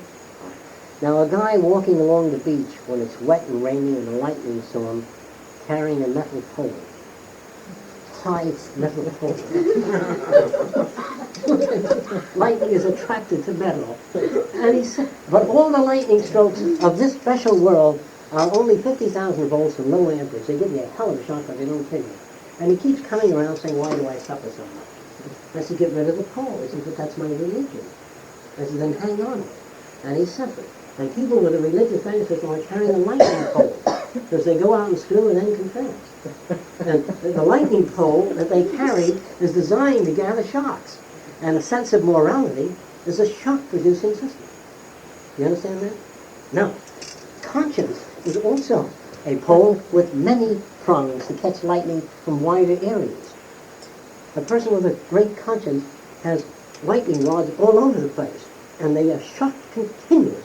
Now, a guy walking along the beach when it's wet and rainy and a lightning storm, carrying a metal pole. High metal pole. Lightning is attracted to metal. And he said, but all the lightning strokes of this special world are only 50,000 volts of low amperage. They give you a hell of a shock, but they don't kill you. And he keeps coming around saying, why do I suffer so much? I said, get rid of the pole. He said, but that's my religion. I said, then hang on to it. And he suffered. And people with a religious benefit are carrying a lightning pole because they go out in school and then confess. And the lightning pole that they carry is designed to gather shocks. And a sense of morality is a shock-producing system. You understand that? Now, conscience is also a pole with many prongs to catch lightning from wider areas. A person with a great conscience has lightning rods all over the place, and they are shocked continuously.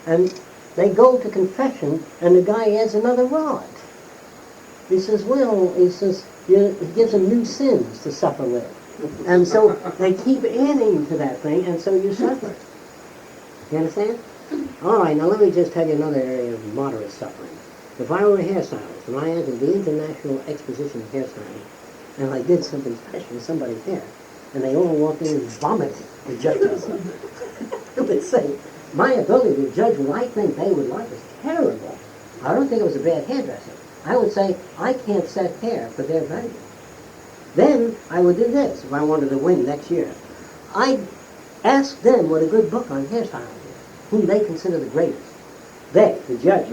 And they go to confession, and the guy adds another rod. He says, he gives them new sins to suffer with. And so they keep adding to that thing, and so you suffer. You understand? All right, now let me just tell you another area of moderate suffering. If I were a hairstylist, and I entered the International Exposition of Hairstyling, and I did something special with somebody's hair, and they all walked in and vomited to judge us, I would say, my ability to judge what I think they would like is terrible. I don't think it was a bad hairdresser. I would say, I can't set hair for their value. Then I would do this if I wanted to win next year. I'd ask them what a good book on hairstyling is, whom they consider the greatest. They, the judge.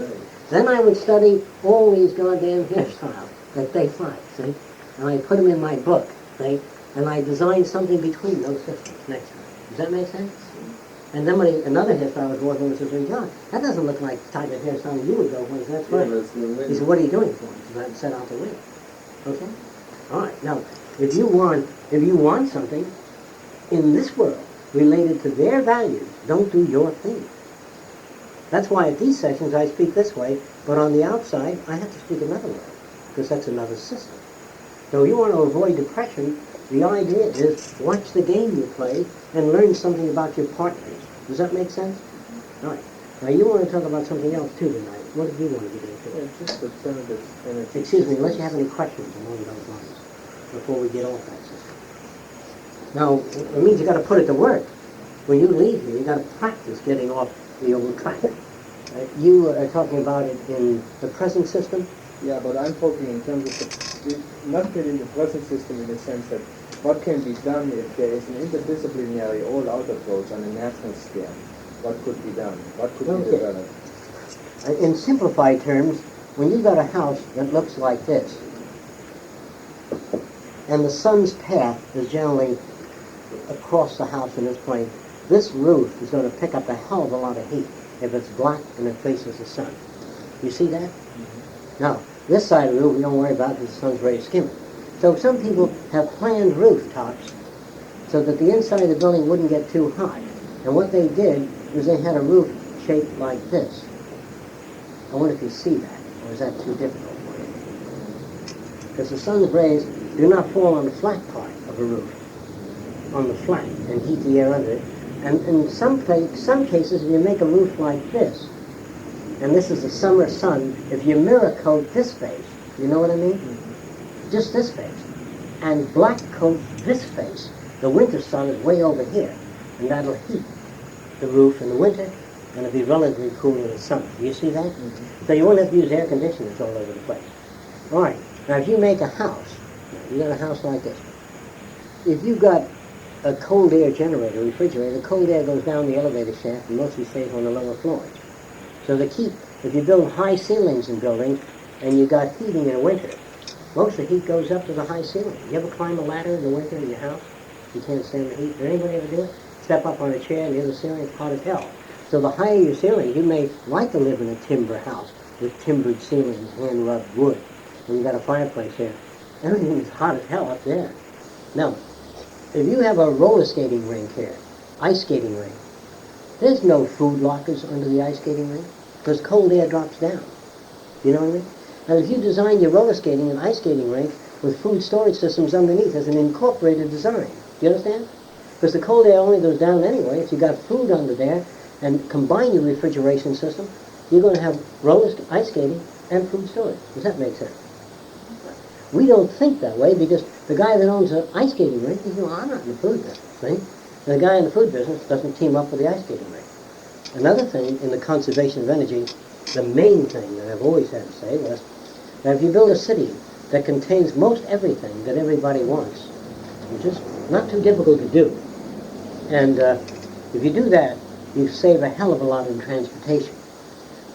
Then I would study all these goddamn hairstyles that they find, see? And I put them in my book, see? And I designed something between those systems next time. Does that make sense? And then when another hairstylist walked in and says, "Hey, John, that doesn't look like the type of hairstyle you would go for." That's right. He said, "What are you doing for it?" And I set out the wig. Okay? All right. Now, if you want something in this world related to their values, don't do your thing. That's why at these sessions I speak this way, but on the outside I have to speak another way, because that's another system. So you want to avoid depression, the idea is watch the game you play and learn something about your partners. Does that make sense? All right. Now you want to talk about something else too tonight. What did you want to get into? Just alternative energy. Excuse me, unless you have any questions along those lines before we get off that system. Now, it means you got to put it to work. When you leave here, you got to practice getting off the old track. You are talking about it in the present system? Yeah, but I'm talking in terms of not really in the present system in the sense that what can be done if there is an interdisciplinary all-out approach on a national scale. What could be done? What could be developed? In simplified terms, when you've got a house that looks like this, and the sun's path is generally across the house in this plane, this roof is going to pick up a hell of a lot of heat if it's black and it faces the sun. You see that? Mm-hmm. Now, this side of the roof we don't worry about because the sun's rays skim it. So some people have planned rooftops so that the inside of the building wouldn't get too hot. And what they did was they had a roof shaped like this. I wonder if you see that, or is that too difficult for you? Because the sun's rays do not fall on the flat part of a roof, on the flat, and heat the air under it. And in some cases, if you make a roof like this, and this is the summer sun, if you mirror coat this face, you know what I mean? Just this face, and black coat this face, the winter sun is way over here, and that'll heat the roof in the winter, and it'll be relatively cool in the summer. Do you see that? Mm-hmm. So you won't have to use air conditioners all over the place. All right. Now, if you make a house, you got a house like this. If you've got a cold air generator, refrigerator, the cold air goes down the elevator shaft and mostly stays on the lower floors. So if you build high ceilings in buildings and you got heating in the winter, most of the heat goes up to the high ceiling. You ever climb a ladder in the winter in your house? You can't stand the heat. Did anybody ever do it? Step up on a chair near the ceiling, it's hot as hell. So the higher your ceiling, you may like to live in a timber house with timbered ceilings, hand-rubbed wood, and you got a fireplace there. Everything is hot as hell up there. Now, if you have a roller skating rink here, ice skating rink, there's no food lockers under the ice skating rink because cold air drops down. You know what I mean? And if you design your roller skating and ice skating rink with food storage systems underneath as an incorporated design, do you understand? Because the cold air only goes down anyway. If you got food under there, and combine your refrigeration system, you're going to have ice skating and food storage. Does that make sense? We don't think that way because the guy that owns an ice skating rink, he's, I'm not in the food business, see? And the guy in the food business doesn't team up with the ice skating rink. Another thing in the conservation of energy, the main thing that I've always had to say was that if you build a city that contains most everything that everybody wants, which is not too difficult to do, and if you do that, you save a hell of a lot in transportation.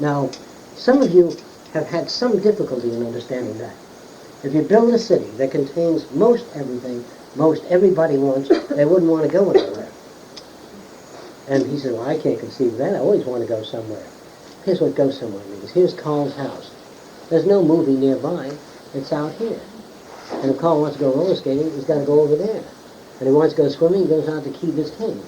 Now, some of you have had some difficulty in understanding that. If you build a city that contains most everything, most everybody wants, they wouldn't want to go anywhere. And he said, well, I can't conceive of that. I always want to go somewhere. Here's what go somewhere means. Here's Carl's house. There's no movie nearby. It's out here. And if Carl wants to go roller skating, he's got to go over there. And he wants to go swimming, he goes out to Key Biscayne.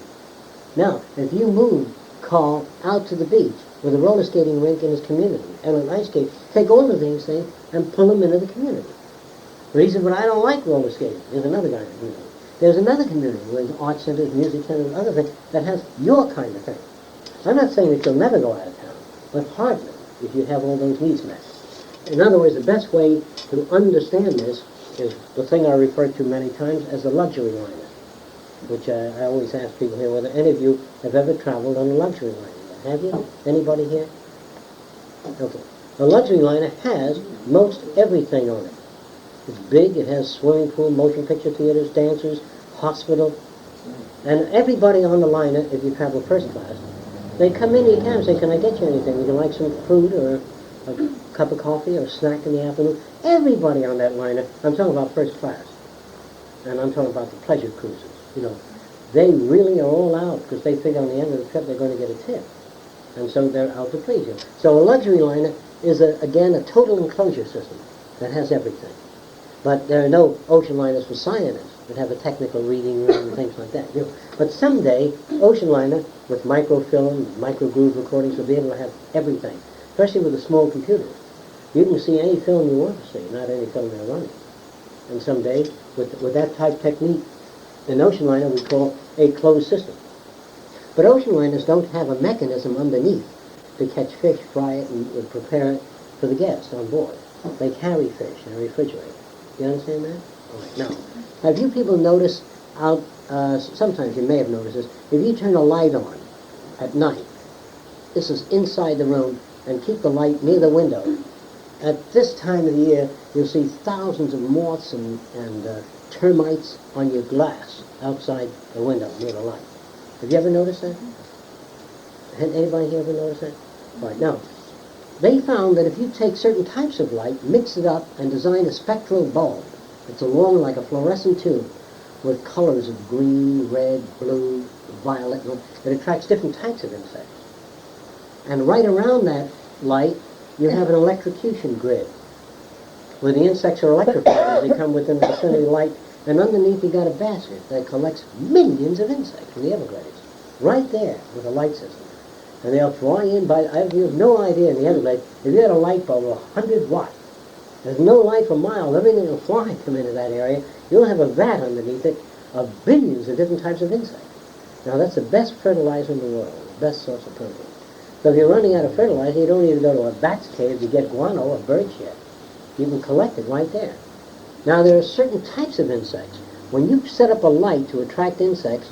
Now, if you move Carl out to the beach with a roller skating rink in his community and an ice skate, take all of these things and pull them into the community. But he said, but I don't like roller skating. There's another guy in the community. There's another community with art centers, music centers, other things that has your kind of thing. I'm not saying that you'll never go out of town, but hardly if you have all those needs met. In other words, the best way to understand this is the thing I referred to many times as the luxury liner, which I always ask people here whether any of you have ever traveled on a luxury liner. Have you? Anybody here? Okay. A luxury liner has most everything on it. It's big, it has swimming pool, motion picture theaters, dancers, hospital, and everybody on the liner, if you travel first class, they come in, you can say, can I get you anything? Would you like some food or a cup of coffee or a snack in the afternoon? Everybody on that liner, I'm talking about first class, and I'm talking about the pleasure cruises, you know, they really are all out because they think on the end of the trip they're going to get a tip, and so they're out to please you. So a luxury liner is, again, a total enclosure system that has everything. But there are no ocean liners for scientists that have a technical reading room and things like that. You know. But someday, ocean liner with microfilm, microgroove recordings will be able to have everything, especially with the small computers. You can see any film you want to see, not any film they're running. And someday, with that type technique, an ocean liner we call a closed system. But ocean liners don't have a mechanism underneath to catch fish, fry it, and prepare it for the guests on board. They carry fish and refrigerate. You understand that? All right. Now, have you people noticed out, sometimes you may have noticed this, if you turn a light on at night, this is inside the room, and keep the light near the window, at this time of the year, you'll see thousands of moths and termites on your glass outside the window near the light. Have you ever noticed that? Had anybody here ever noticed that? All right. Now, they found that if you take certain types of light, mix it up, and design a spectral bulb, it's long like a fluorescent tube, with colors of green, red, blue, violet, it attracts different types of insects. And right around that light, you have an electrocution grid, where the insects are electrified as they come within the vicinity of light, and underneath you got a basket that collects millions of insects from the Everglades, right there with a light system. And they'll fly in by, you have no idea in the Everglades, if you had a light bulb of 100 watts, there's no light for miles, everything will fly come into that area, you'll have a vat underneath it of billions of different types of insects. Now that's the best fertilizer in the world, the best source of protein. So if you're running out of fertilizer, you don't need to go to a bat's cave to get guano or bird shit. You can collect it right there. Now there are certain types of insects. When you set up a light to attract insects,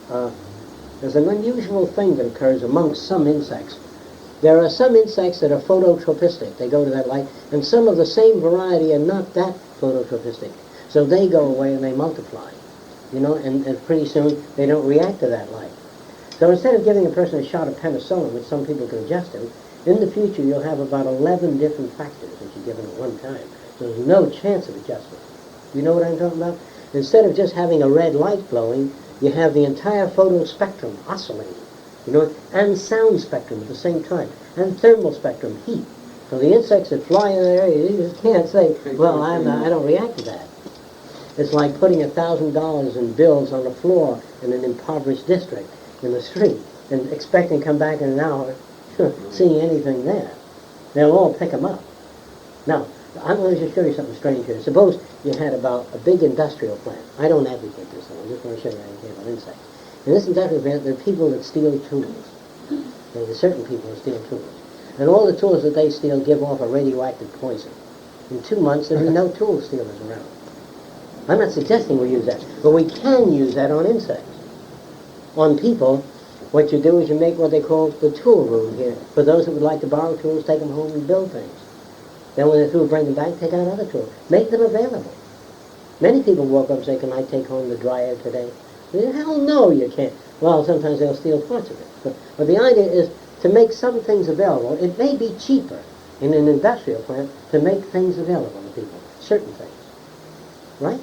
there's an unusual thing that occurs amongst some insects. There are some insects that are phototropistic. They go to that light, and some of the same variety are not that phototropistic. So they go away and they multiply, you know, and pretty soon they don't react to that light. So instead of giving a person a shot of penicillin, which some people can adjust to, in the future you'll have about 11 different factors that you're given at one time. So there's no chance of adjustment. You know what I'm talking about? Instead of just having a red light glowing, you have the entire photo spectrum oscillating, you know, and sound spectrum at the same time, and thermal spectrum, heat. So the insects that fly in that area, you just can't say, well, I don't react to that. It's like putting $1,000 in bills on the floor in an impoverished district in the street and expecting to come back in an hour seeing anything there. They'll all pick them up. Now, I'm going to just show you something strange here. Suppose you had about a big industrial plant. I don't advocate this, though. I just want to show you how you handle insects. In this industrial plant, there are people that steal tools. There's certain people who steal tools. And all the tools that they steal give off a radioactive poison. In 2 months, there'll be no tool stealers around. I'm not suggesting we use that, but we can use that on insects. On people, what you do is you make what they call the tool room here. For those who would like to borrow tools, take them home and build things. Then when they're through, bring them back, take out other tools. Make them available. Many people walk up and say, can I take home the dryer today? Hell no, you can't. Well, sometimes they'll steal parts of it. But the idea is to make some things available. It may be cheaper in an industrial plant to make things available to people, certain things. Right?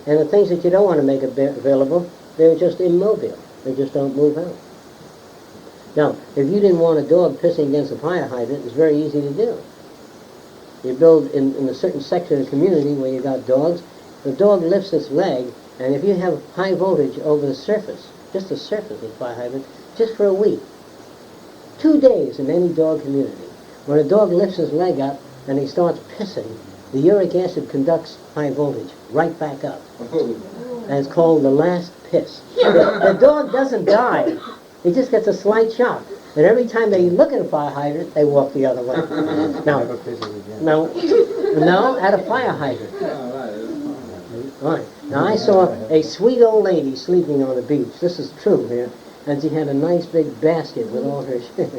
And the things that you don't want to make available, they're just immobile. They just don't move out. Now, if you didn't want a dog pissing against a fire hydrant, it's very easy to do. You build in a certain section of the community where you got dogs, the dog lifts its leg, and if you have high voltage over the surface, just the surface of the fire hydrant, just for a week, 2 days in any dog community, when a dog lifts his leg up and he starts pissing, the uric acid conducts high voltage right back up. And it's called the last piss. The dog doesn't die. He just gets a slight shock. And every time they look at a fire hydrant, they walk the other way. No, at a fire hydrant. All right. Now I saw a sweet old lady sleeping on the beach. This is true here. And she had a nice big basket with all her shit.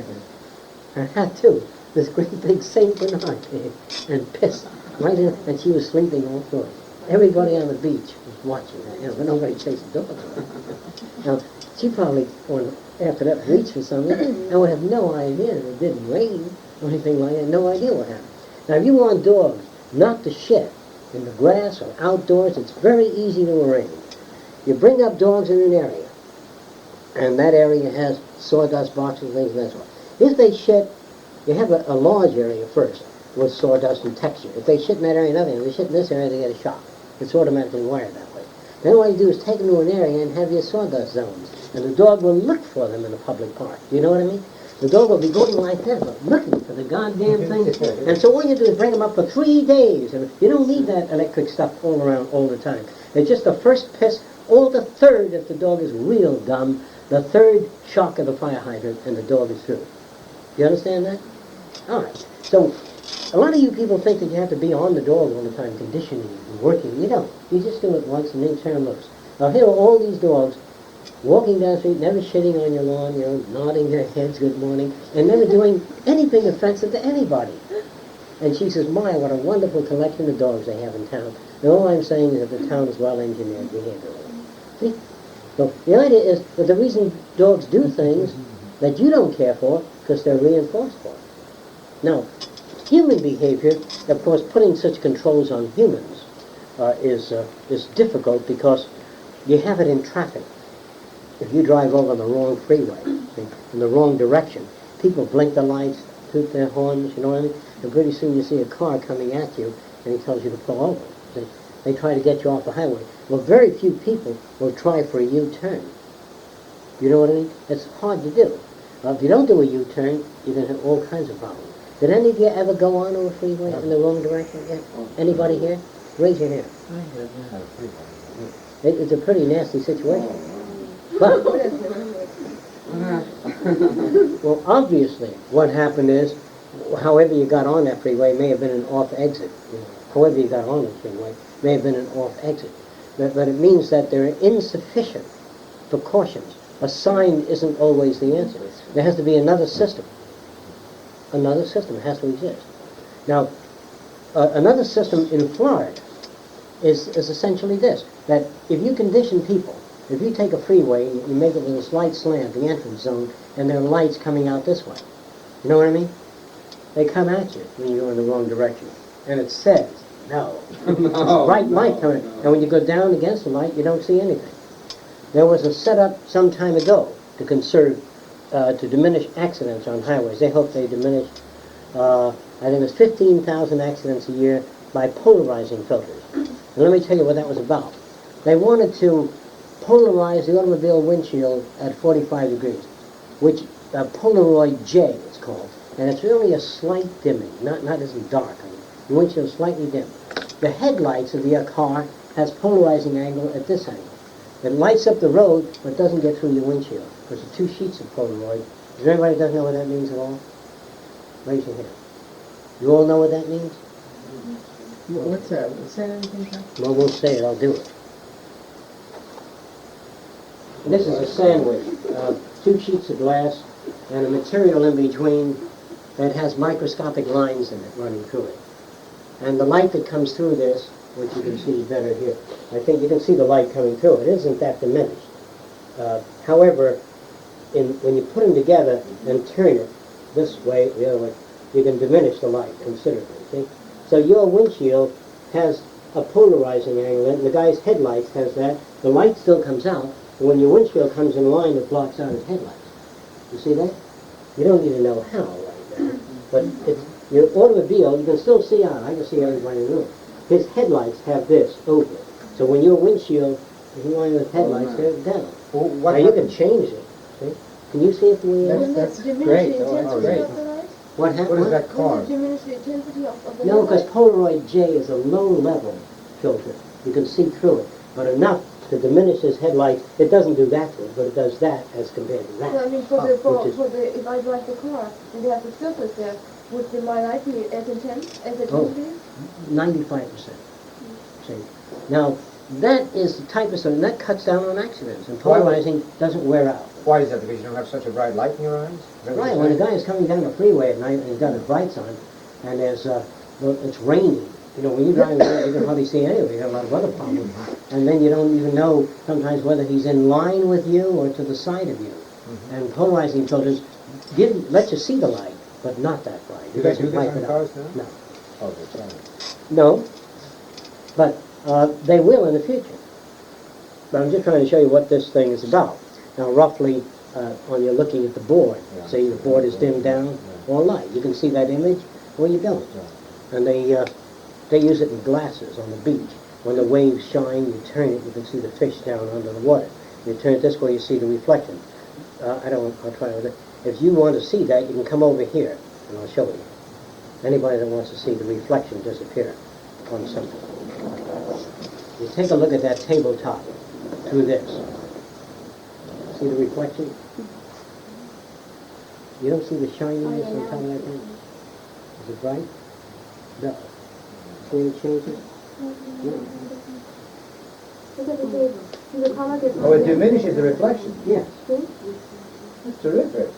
Her hat too. This great big Saint Bernard and pissed right in, and she was sleeping all through it. Everybody on the beach was watching her, but nobody chasing dogs around. Now, she probably, after that, reached for something and would have no idea that it didn't rain or anything like that, no idea what happened. Now, if you want dogs not to shit in the grass or outdoors, it's very easy to arrange. You bring up dogs in an area, and that area has sawdust boxes, things of that sort. If they shit, you have a large area first with sawdust and texture. If they shit in that area, nothing. If they shit in this area, they get a shock. It's automatically wired that way. Then what you do is take them to an area and have your sawdust zones. And the dog will look for them in a public park. Do you know what I mean? The dog will be going like that, but looking for the goddamn thing. And so what you do is bring them up for 3 days. And you don't need that electric stuff all around all the time. It's just the first piss, or the third, if the dog is real dumb, the third shock of the fire hydrant, and the dog is through. You understand that? All right. So a lot of you people think that you have to be on the dog all the time, conditioning and working. You don't. You just do it once and then turn loose. Now here are all these dogs walking down the street, never shitting on your lawn, nodding their heads good morning, and never doing anything offensive to anybody. And she says, my, what a wonderful collection of dogs they have in town. And all I'm saying is that the town is well engineered behaviorally. See? So the idea is that the reason dogs do things that you don't care for, because they're reinforced for it. Now, human behavior, of course, putting such controls on humans is difficult because you have it in traffic. If you drive over the wrong freeway, in the wrong direction, people blink the lights, toot their horns, you know what I mean? And pretty soon you see a car coming at you, and he tells you to pull over. They try to get you off the highway. Well, very few people will try for a U-turn. You know what I mean? It's hard to do. If you don't do a U-turn, you're going to have all kinds of problems. Did any of you ever go on a freeway in the wrong direction yet? Anybody here? Raise your hand. It's a pretty nasty situation. But, well, obviously, what happened is, however you got on that freeway may have been an off exit. However you got on the freeway may have been an off exit. But it means that there are insufficient precautions. A sign isn't always the answer. There has to be another system. Another system has to exist. Now, another system in Florida is essentially this, that if you condition people, if you take a freeway and you make it with a slight slant, the entrance zone, and there are lights coming out this way, you know what I mean? They come at you when you're in the wrong direction. And it says, no. It's a bright light coming in. And when you go down against the light, you don't see anything. There was a setup some time ago to conserve, to diminish accidents on highways. They hope they diminish, I think it's 15,000 accidents a year by polarizing filters. And let me tell you what that was about. They wanted to polarize the automobile windshield at 45 degrees, which Polaroid J it's called. And it's really a slight dimming, not as dark. The windshield is slightly dim. The headlights of your car has polarizing angle at this angle. It lights up the road, but doesn't get through your windshield, because the two sheets of Polaroid Is there anybody that doesn't know what that means at all? Raise your hand. You all know what that means? What's that? Say that again, John? Well, we'll say it, I'll do it. This is a sandwich, two sheets of glass and a material in between that has microscopic lines in it running through it. And the light that comes through this, which you can see better here, I think you can see the light coming through. It isn't that diminished. However, when you put them together and turn it this way, the other way, you can diminish the light considerably, see? So your windshield has a polarizing angle in it, and the guy's headlights has that. The light still comes out, but when your windshield comes in line, it blocks out his headlights. You see that? You don't need to know how right now, but it's, your automobile, you can still see out. I can see everybody in the room. His headlights have this over it. So when your windshield is in line with headlights, they're down. Well, Now what you can happens? change it. See? Can you see it the way it is? Wouldn't That's it diminish great. the Oh, that's intensity great. of the light? What happened? What does that Wouldn't cause? it diminish the intensity of the No, because light? Polaroid J is a low-level filter. You can see through it, but enough to diminish his headlights. It doesn't do that to it, but it does that as compared to that. So, I mean, which is- if I drive the car and they have the filters there, would my light be as intense as it Oh. would be? 95%. See? Now, that is the type of something that cuts down on accidents, and Why would- polarizing doesn't wear out. Why is that? Because you don't have such a bright light in your eyes? Is that what Right, you're when a saying? guy is coming down the freeway at night and he's got his lights on, and there's well, it's raining. You know, when you're driving around, you can hardly see anyway. You have a lot of other problems. And then you don't even know sometimes whether he's in line with you or to the side of you. And polarizing filters let you see the light, but not that bright. You It guys do doesn't this light on it up. cars now? No. Oh, that's right. No, but they will in the future. But I'm just trying to show you what this thing is about. Now, roughly, when you're looking at the board, Yeah. see the board is dimmed down or light. You can see that image, or you don't. And they use it in glasses on the beach. When the waves shine, you turn it, you can see the fish down under the water. You turn it this way, you see the reflection. I'll try with it. If you want to see that, you can come over here, and I'll show you. Anybody that wants to see the reflection disappear on something. You take a look at that tabletop through this. See the reflection? You don't see the shininess on top of that thing? Is it bright? No. See any changes? No. Look at the table. The color gets... Oh, it diminishes the reflection. Yes. That's terrific.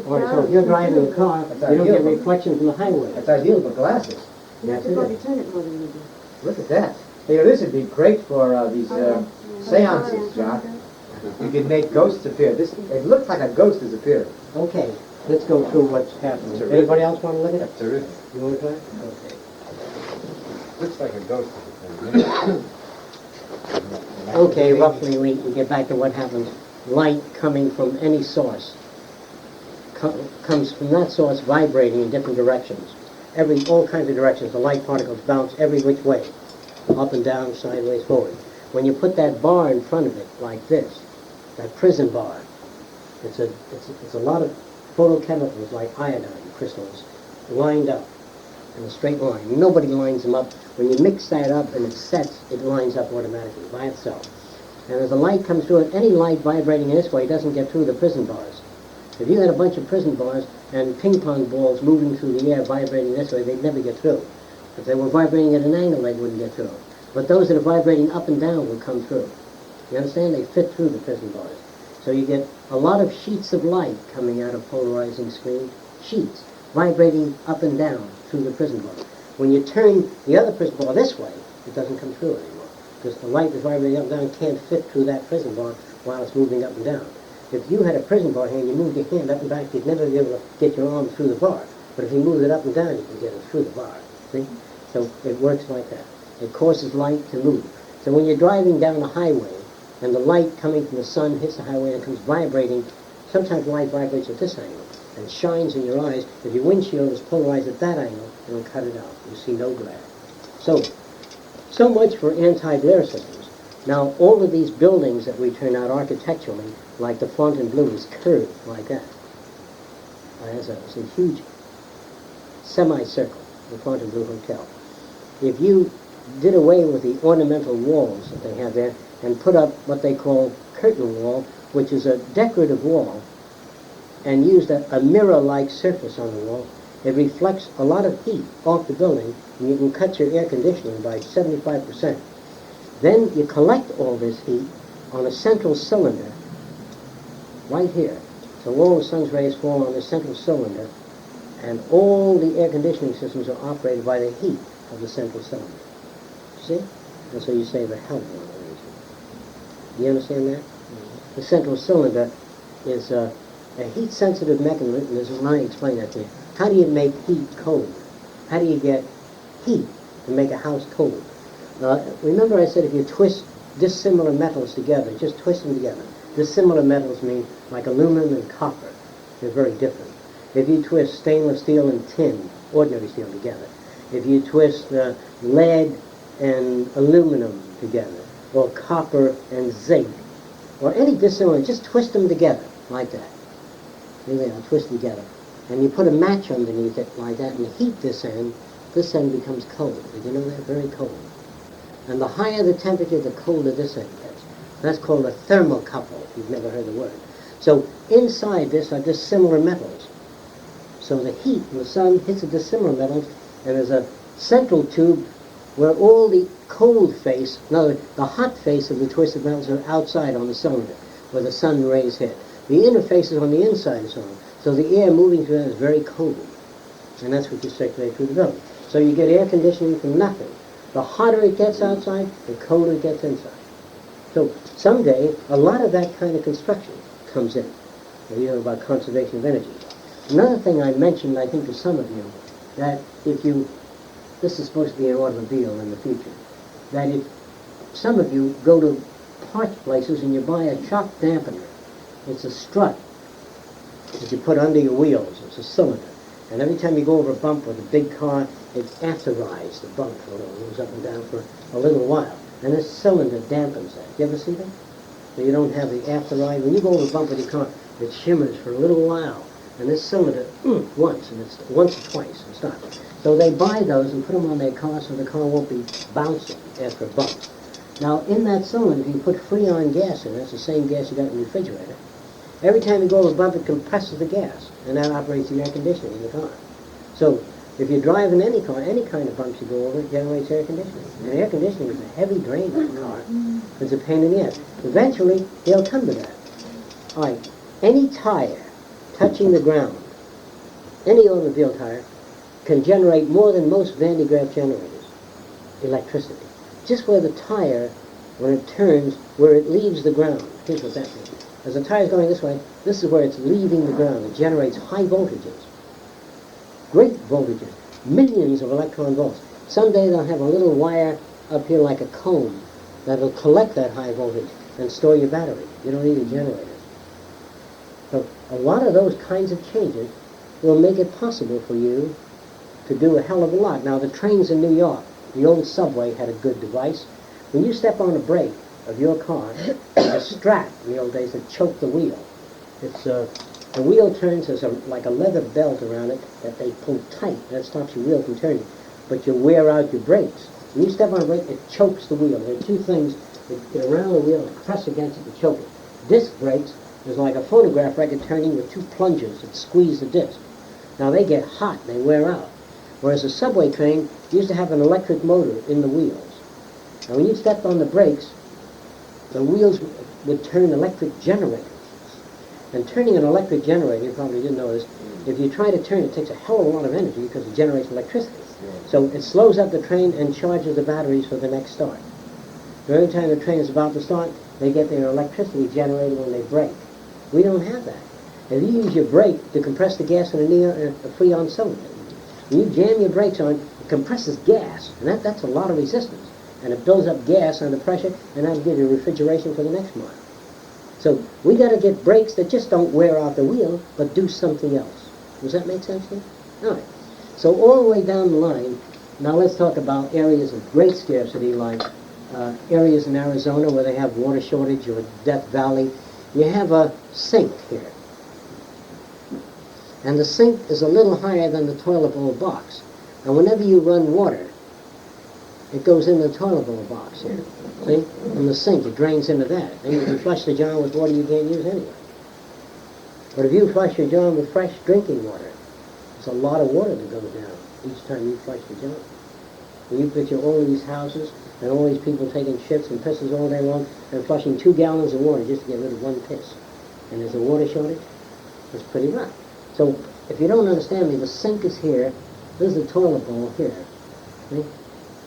All right, so if you're driving a car, That's you don't get ideal. reflection from the highway. That's ideal for glasses. Yes, it is. turn it more than you do. Look at that. Hey, this would be great for these seances, John. You could make ghosts appear. It looks like a ghost is appearing. Okay, let's go through what's happening. Terrific. Anybody else want to look at it? That's terrific. You want to try it? Okay. Looks like a ghost is appearing. Okay, roughly we get back to what happens. Light coming from any source comes from that source vibrating in different directions. All kinds of directions. The light particles bounce every which way, up and down, sideways, forward. When you put that bar in front of it like this, that prism bar, it's a lot of photochemicals like iodine crystals lined up in a straight line. Nobody lines them up. When you mix that up and it sets, it lines up automatically by itself. And as the light comes through it, any light vibrating in this way doesn't get through the prism bars. If you had a bunch of prism bars and ping pong balls moving through the air vibrating this way, they'd never get through. If they were vibrating at an angle, they wouldn't get through. But those that are vibrating up and down will come through. You understand? They fit through the prism bars. So you get a lot of sheets of light coming out of polarizing screen. Sheets vibrating up and down through the prism bar. When you turn the other prism bar this way, it doesn't come through anymore. Because the light that's vibrating up and down can't fit through that prism bar while it's moving up and down. If you had a prism bar here and you moved your hand up and back, you'd never be able to get your arm through the bar. But if you move it up and down, you can get it through the bar. See? So it works like that. It causes light to move. So when you're driving down a highway and the light coming from the sun hits the highway and comes vibrating, sometimes light vibrates at this angle and shines in your eyes. If your windshield is polarized at that angle, it'll cut it out. You see no glare. So much for anti-glare systems. Now, all of these buildings that we turn out architecturally, like the Fontainebleau, is curved like that. It's a huge semicircle, the Fontainebleau Hotel. If you did away with the ornamental walls that they have there and put up what they call curtain wall, which is a decorative wall and used a mirror-like surface on the wall, it reflects a lot of heat off the building, and you can cut your air conditioning by 75%. Then you collect all this heat on a central cylinder right here. So all the sun's rays fall on this central cylinder, and all the air conditioning systems are operated by the heat of the central cylinder. See? And so you save a hell of a lot of energy. Do you understand that? The central cylinder is a heat-sensitive mechanism. Let me explain that to you. How do you make heat cold? How do you get heat to make a house cold? Remember I said if you twist dissimilar metals together, just twist them together. Dissimilar metals mean like aluminum and copper. They're very different. If you twist stainless steel and tin, ordinary steel together, if you twist lead and aluminum together, or copper and zinc, or any dissimilar, just twist them together like that. There they are, twist together. And you put a match underneath it like that and heat this end becomes cold. Did you know that? Very cold. And the higher the temperature, the colder this end gets. That's called a thermocouple, if you've never heard the word. So inside this are dissimilar metals. So the heat from the sun hits the dissimilar metals, and there's a central tube where all the cold face, in other words, the hot face of the twisted metals are outside on the cylinder, where the sun rays hit. The inner face is on the inside of the cylinder, so the air moving through that is very cold. And that's what you circulate through the building. So you get air conditioning from nothing. The hotter it gets outside, the colder it gets inside. So someday, a lot of that kind of construction comes in. You know about conservation of energy. Another thing I mentioned, I think, to some of you, that if you, this is supposed to be an automobile in the future, that if some of you go to parts places and you buy a shock dampener, it's a strut that you put under your wheels. It's a cylinder. And every time you go over a bump with a big car, it afterizes the bump for a little, moves up and down for a little while. And this cylinder dampens that. You ever see that? So you don't have the afterride. When you go over a bump with your car, it shimmers for a little while. And this cylinder, once, and it's once or twice, and stops. So they buy those and put them on their car so the car won't be bouncing after a bump. Now, in that cylinder, if you put Freon gas in, that's the same gas you got in the refrigerator, every time you go over a bump, it compresses the gas, and that operates the air conditioning in the car. So, if you're driving any car, any kind of bumps you go over, it generates air conditioning. And air conditioning is a heavy drain on the car. It's a pain in the ass. Eventually, they'll come to that. All right, any tire touching the ground, any automobile tire, can generate more than most Van de Graaff generators, electricity. Just where the tire, when it turns, where it leaves the ground. Here's what that means. As the tire's going this way, this is where it's leaving the ground. It generates high voltages, great voltages, millions of electron volts. Someday they'll have a little wire up here like a comb that'll collect that high voltage and store your battery. You don't need a generator. So a lot of those kinds of changes will make it possible for you to do a hell of a lot. Now, the trains in New York, the old subway had a good device. When you step on a brake of your car, there's a strap in the old days that choked the wheel. It's the wheel turns, there's like a leather belt around it that they pull tight. That stops your wheel from turning. But you wear out your brakes. When you step on a brake, it chokes the wheel. There are two things that get around the wheel and press against it to choke it. Disc brakes is like a phonograph record turning with two plungers that squeeze the disc. Now they get hot, they wear out. Whereas a subway train used to have an electric motor in the wheels. And when you stepped on the brakes, the wheels would turn electric generators. And turning an electric generator, you probably didn't know this, if you try to turn it, it takes a hell of a lot of energy because it generates electricity. So it slows up the train and charges the batteries for the next start. So every time the train is about to start, they get their electricity generated when they brake. We don't have that. If you use your brake to compress the gas in a Freon cylinder, when you jam your brakes on, it compresses gas, and that's a lot of resistance. And it builds up gas under pressure, and that'll give you refrigeration for the next mile. So we got to get brakes that just don't wear out the wheel, but do something else. Does that make sense to you? All right. So all the way down the line, now let's talk about areas of great scarcity, like areas in Arizona where they have water shortage, or Death Valley. You have a sink here. And the sink is a little higher than the toilet bowl box. And whenever you run water, it goes in the toilet bowl box here. See? From the sink, it drains into that. Then you can flush the jar with water you can't use anyway. But if you flush your john with fresh drinking water, it's a lot of water that goes down each time you flush the john. When you picture all of these houses and all these people taking shits and pisses all day long and flushing 2 gallons of water just to get rid of one piss, and there's a water shortage, it's pretty rough. So if you don't understand me, the sink is here. This is the toilet bowl here. See?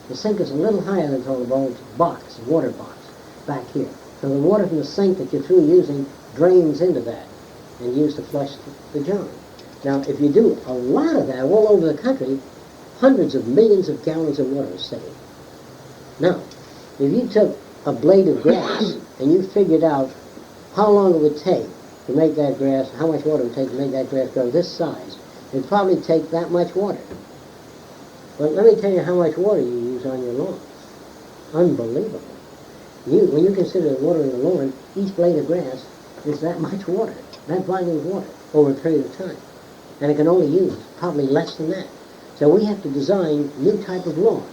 The sink is a little higher than the toilet bowl. It's a box, a water box, back here. So the water from the sink that you're through using drains into that and used to flush the john. Now, if you do a lot of that all over the country, hundreds of millions of gallons of water is saved. Now, if you took a blade of grass and you figured out how long it would take to make that grass, how much water it would take to make that grass grow this size, it'd probably take that much water. But let me tell you how much water you use on your lawn. Unbelievable. When you consider the water in the lawn, each blade of grass is that much water, that volume of water over a period of time. And it can only use probably less than that. So we have to design new type of lawn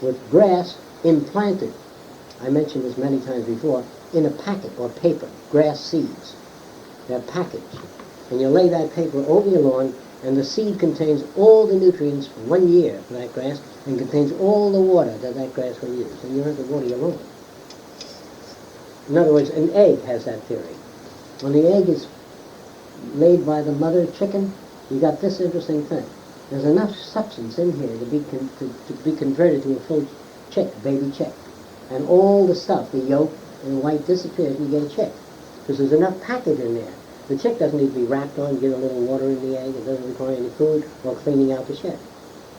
with grass implanted, I mentioned this many times before, in a packet or paper, grass seeds. They're packaged. And you lay that paper over your lawn, and the seed contains all the nutrients for 1 year for that grass and contains all the water that that grass will use. And you don't have to water your lawn. In other words, an egg has that theory. When the egg is laid by the mother chicken, you got this interesting thing. There's enough substance in here to be converted to a full chick, baby chick. And all the stuff, the yolk and white disappears and you get a chick. Because there's enough package in there. The chick doesn't need to be wrapped on, get a little water in the egg, it doesn't require any food or cleaning out the chick.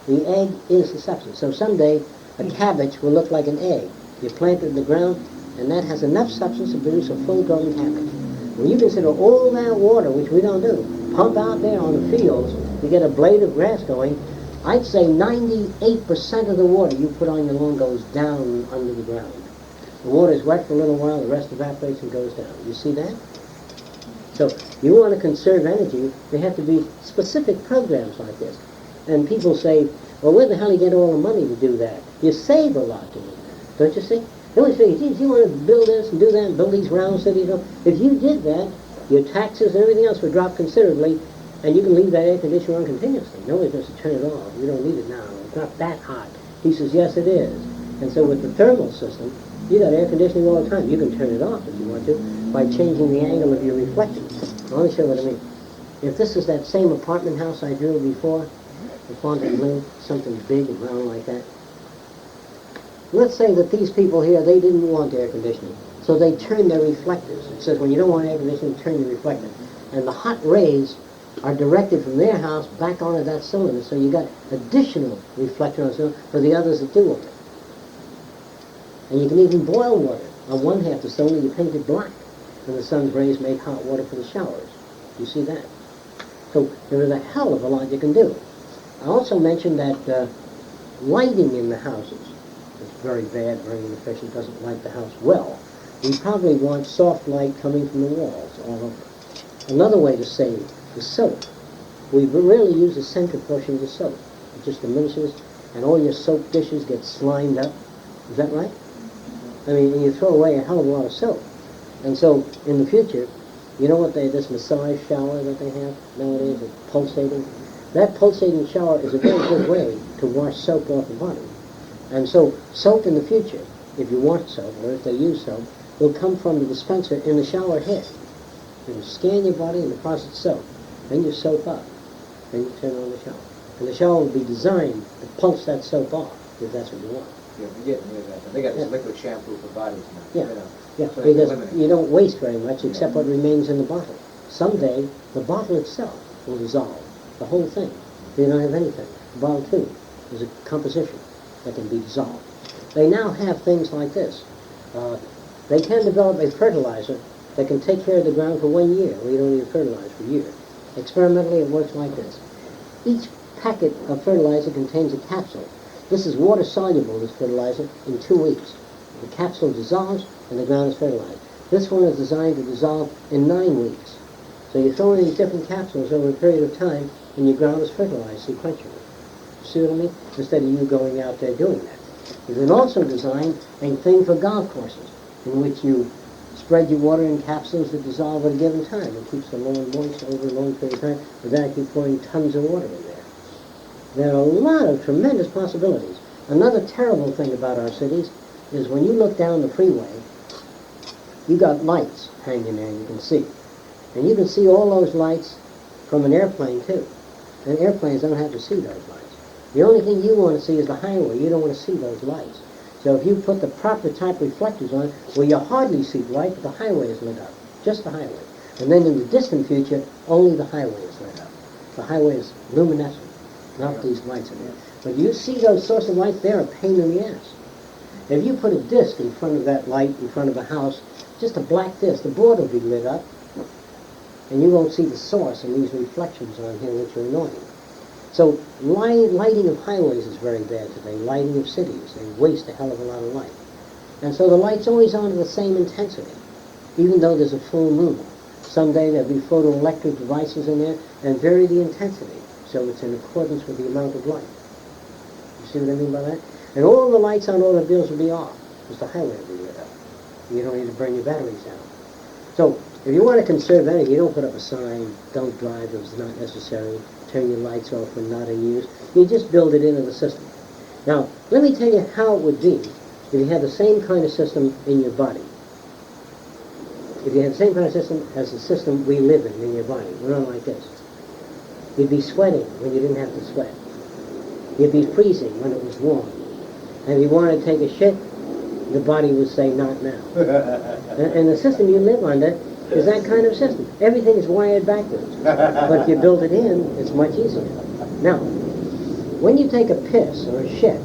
The egg is the substance. So someday a cabbage will look like an egg. You plant it in the ground, and that has enough substance to produce a full-grown cabbage. When you consider all that water, which we don't do, pump out there on the fields to get a blade of grass going, I'd say 98% of the water you put on your lawn goes down under the ground. The water is wet for a little while, the rest evaporates and goes down. You see that? So you want to conserve energy, there have to be specific programs like this. And people say, well, where the hell do you get all the money to do that? You save a lot doing that, don't you see? They always figure, geez, you want to build this and do that and build these round cities. If you did that, your taxes and everything else would drop considerably, and you can leave that air conditioner on continuously. Nobody's going to turn it off. You don't need it now. It's not that hot. He says, yes, it is. And so with the thermal system, you got air conditioning all the time. You can turn it off if you want to by changing the angle of your reflection. I'll show you what I mean. If this is that same apartment house I drew before, the Fontainebleau, something big and round like that, let's say that these people here, they didn't want air conditioning. So they turned their reflectors. It says when you don't want air conditioning, turn your reflector. And the hot rays are directed from their house back onto that cylinder. So you got additional reflector on the cylinder for the others that do it. And you can even boil water. On one half the cylinder, you paint it black. And the sun's rays make hot water for the showers. You see that? So there is a hell of a lot you can do. I also mentioned that lighting in the houses is very bad, very inefficient, doesn't light the house well. We probably want soft light coming from the walls all over. Another way to save is soap. We rarely use the center portion of the soap. It just diminishes, and all your soap dishes get slimed up. Is that right? I mean, you throw away a hell of a lot of soap. And so, in the future, you know what this massage shower that they have nowadays, it's pulsating? That pulsating shower is a very good way to wash soap off the body. And so, soap in the future, if you want soap, or if they use soap, will come from the dispenser in the shower head. You scan your body and deposit soap. Then you soap up. Then you turn on the shower. And the shower will be designed to pulse that soap off, if that's what you want. Yeah, we're getting rid of that. They got this liquid shampoo for bodies now. Yeah. You know. Yeah, So they because eliminate you don't waste very much except what remains in the bottle. Someday, the bottle itself will dissolve. The whole thing. You don't have anything. The bottle, too, is a composition that can be dissolved. They now have things like this. They can develop a fertilizer that can take care of the ground for 1 year, where you don't need to fertilize for a year. Experimentally, it works like this. Each packet of fertilizer contains a capsule. This is water-soluble, this fertilizer, in 2 weeks. The capsule dissolves, and the ground is fertilized. This one is designed to dissolve in 9 weeks. So you throw in these different capsules over a period of time, and your ground is fertilized sequentially. See what I mean? Instead of you going out there doing that. You can also design a thing for golf courses, in which you spread your water in capsules that dissolve at a given time. It keeps the lawn moist over a long period of time without you pouring tons of water in there. There are a lot of tremendous possibilities. Another terrible thing about our cities is when you look down the freeway, you got lights hanging there you can see. And you can see all those lights from an airplane too. And airplanes don't have to see those lights. The only thing you want to see is the highway. You don't want to see those lights. So if you put the proper type reflectors on, well, you hardly see the light, but the highway is lit up. Just the highway. And then in the distant future, only the highway is lit up. The highway is luminescent, not these lights in there. But you see those sources of light, they're a pain in the ass. If you put a disc in front of that light, in front of a house, just a black disc, the board will be lit up, and you won't see the source in these reflections on here, which are annoying. So lighting of highways is very bad today. Lighting of cities, they waste a hell of a lot of light. And so the light's always on at the same intensity, even though there's a full moon. Someday there'll be photoelectric devices in there and vary the intensity, so it's in accordance with the amount of light. You see what I mean by that? And all the lights on automobiles will be off, because the highway will be lit up. You don't need to burn your batteries down. So if you want to conserve energy, you don't put up a sign, don't drive if it's not necessary, turn your lights off when not in use. You just build it into the system. Now, let me tell you how it would be if you had the same kind of system in your body. If you had the same kind of system as the system we live in your body, we're not like this. You'd be sweating when you didn't have to sweat. You'd be freezing when it was warm. And if you wanted to take a shit, the body would say, not now. And the system you live under is that kind of system. Everything is wired backwards. But if you build it in, it's much easier. Now, when you take a piss or a shit,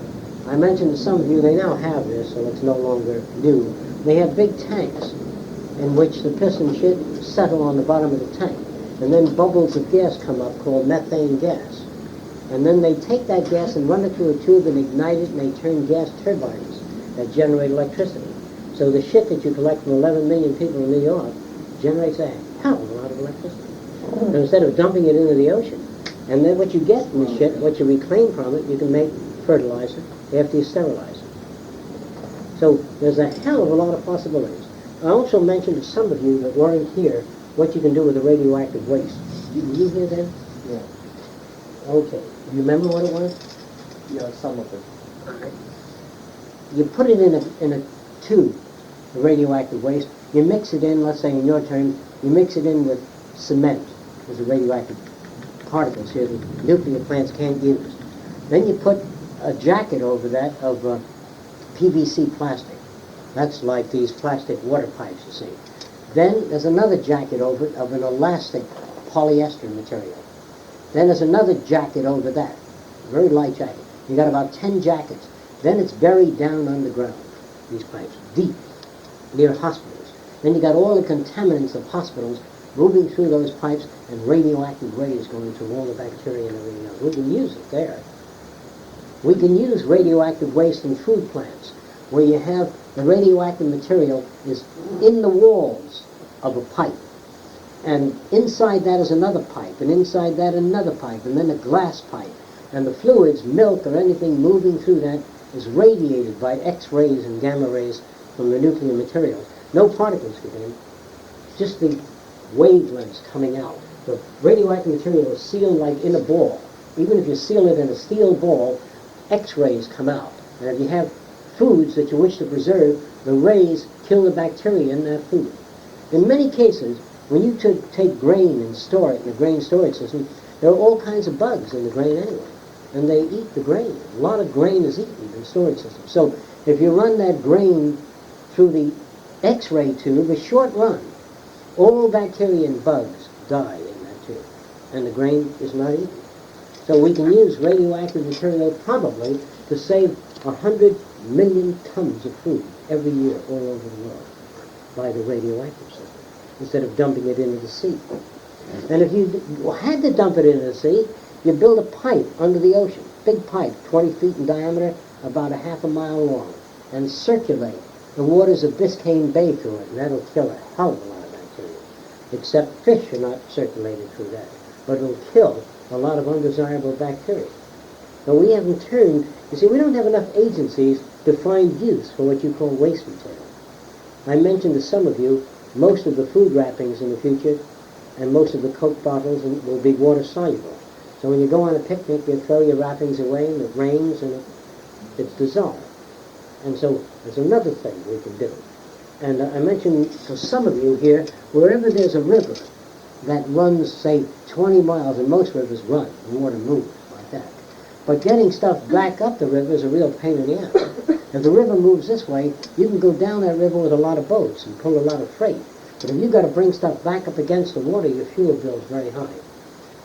I mentioned to some of you, they now have this, so it's no longer new. They have big tanks in which the piss and shit settle on the bottom of the tank. And then bubbles of gas come up called methane gas. And then they take that gas and run it through a tube and ignite it, and they turn gas turbines that generate electricity. So the shit that you collect from 11 million people in New York generates a hell of a lot of electricity. And instead of dumping it into the ocean, and then what you get from the shit, what you reclaim from it, you can make fertilizer after you sterilize it. So there's a hell of a lot of possibilities. I also mentioned to some of you that weren't here what you can do with the radioactive waste. Were you hear that? Yeah. Okay. You remember what it was? Yeah, some of it. You put it in a tube, the radioactive waste. You mix it in, let's say in your terms, you mix it in with cement, with the radioactive particles here that nuclear plants can't use. Then you put a jacket over that of PVC plastic. That's like these plastic water pipes, you see. Then there's another jacket over it of an elastic polyester material. Then there's another jacket over that, a very light jacket. You got about 10 jackets. Then it's buried down underground, these pipes, deep, near hospitals. Then you got all the contaminants of hospitals moving through those pipes and radioactive rays going through all the bacteria and everything else. We can use it there. We can use radioactive waste in food plants, where you have the radioactive material is in the walls of a pipe. And inside that is another pipe, and inside that another pipe, and then a glass pipe. And the fluids, milk or anything moving through that is radiated by X-rays and gamma rays from the nuclear material. No particles get in, just the wavelengths coming out. The radioactive material is sealed like in a ball. Even if you seal it in a steel ball, X-rays come out. And if you have foods that you wish to preserve, the rays kill the bacteria in that food. In many cases, when you take grain and store it in a grain storage system, there are all kinds of bugs in the grain anyway, and they eat the grain. A lot of grain is eaten in storage systems. So if you run that grain through the X-ray tube, a short run, all bacteria and bugs die in that tube, and the grain is not eaten. So we can use radioactive material probably to save 100 million tons of food every year all over the world by the radioactive system, instead of dumping it into the sea. And if you had to dump it into the sea, you build a pipe under the ocean, big pipe, 20 feet in diameter, about a half a mile long, and circulate the waters of Biscayne Bay through it, and that'll kill a hell of a lot of bacteria. Except fish are not circulated through that, but it'll kill a lot of undesirable bacteria. So we haven't turned, you see, we don't have enough agencies to find use for what you call waste material. I mentioned to some of you, most of the food wrappings in the future and most of the Coke bottles will be water soluble. So when you go on a picnic, you throw your wrappings away and it rains and it's dissolved. And so there's another thing we can do. And I mentioned to some of you here, wherever there's a river that runs, say, 20 miles, and most rivers run, the water moves like that. But getting stuff back up the river is a real pain in the ass. If the river moves this way, you can go down that river with a lot of boats and pull a lot of freight. But if you've got to bring stuff back up against the water, your fuel bill's very high.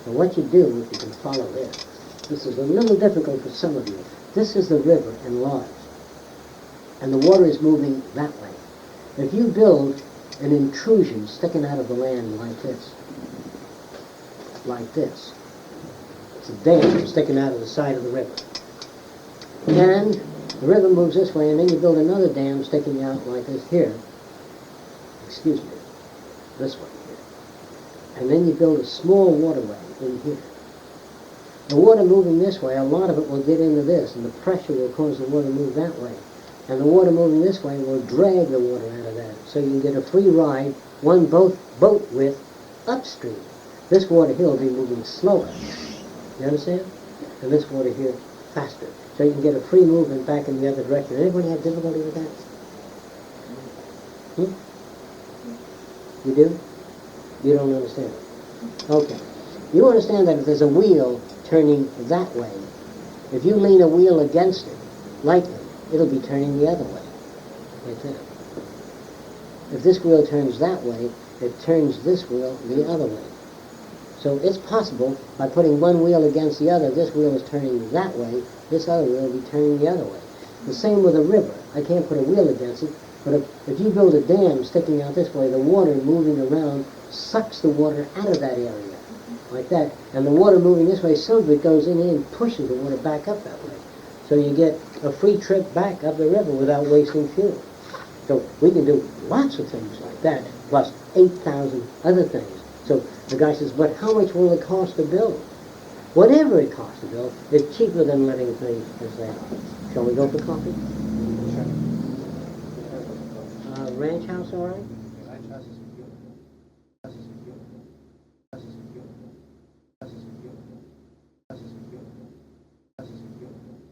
And what you do, if you can follow this is a little difficult for some of you. This is the river enlarged, and the water is moving that way. If you build an intrusion sticking out of the land like this, it's a dam sticking out of the side of the river. And the river moves this way, and then you build another dam sticking out like this here. Excuse me, this way here. And then you build a small waterway in here. The water moving this way, a lot of it will get into this, and the pressure will cause the water to move that way. And the water moving this way will drag the water out of that. So you can get a free ride, one boat width upstream. This water here will be moving slower. You understand? And this water here faster. So you can get a free movement back in the other direction. Anybody have difficulty with that? You do? You don't understand it? Okay. You understand that if there's a wheel turning that way, if you lean a wheel against it, lightly, it'll be turning the other way, like that. If this wheel turns that way, it turns this wheel the other way. So it's possible, by putting one wheel against the other, this wheel is turning that way, this other wheel will be turning the other way. The same with a river. I can't put a wheel against it, but if you build a dam sticking out this way, the water moving around sucks the water out of that area, like that. And the water moving this way, some of it goes in here and pushes the water back up that way. So you get a free trip back up the river without wasting fuel. So we can do lots of things like that, plus 8,000 other things. So the guy says, but how much will it cost to build? Whatever it costs to build, it's cheaper than letting things as they are. Shall we go for coffee? Ranch house, all right?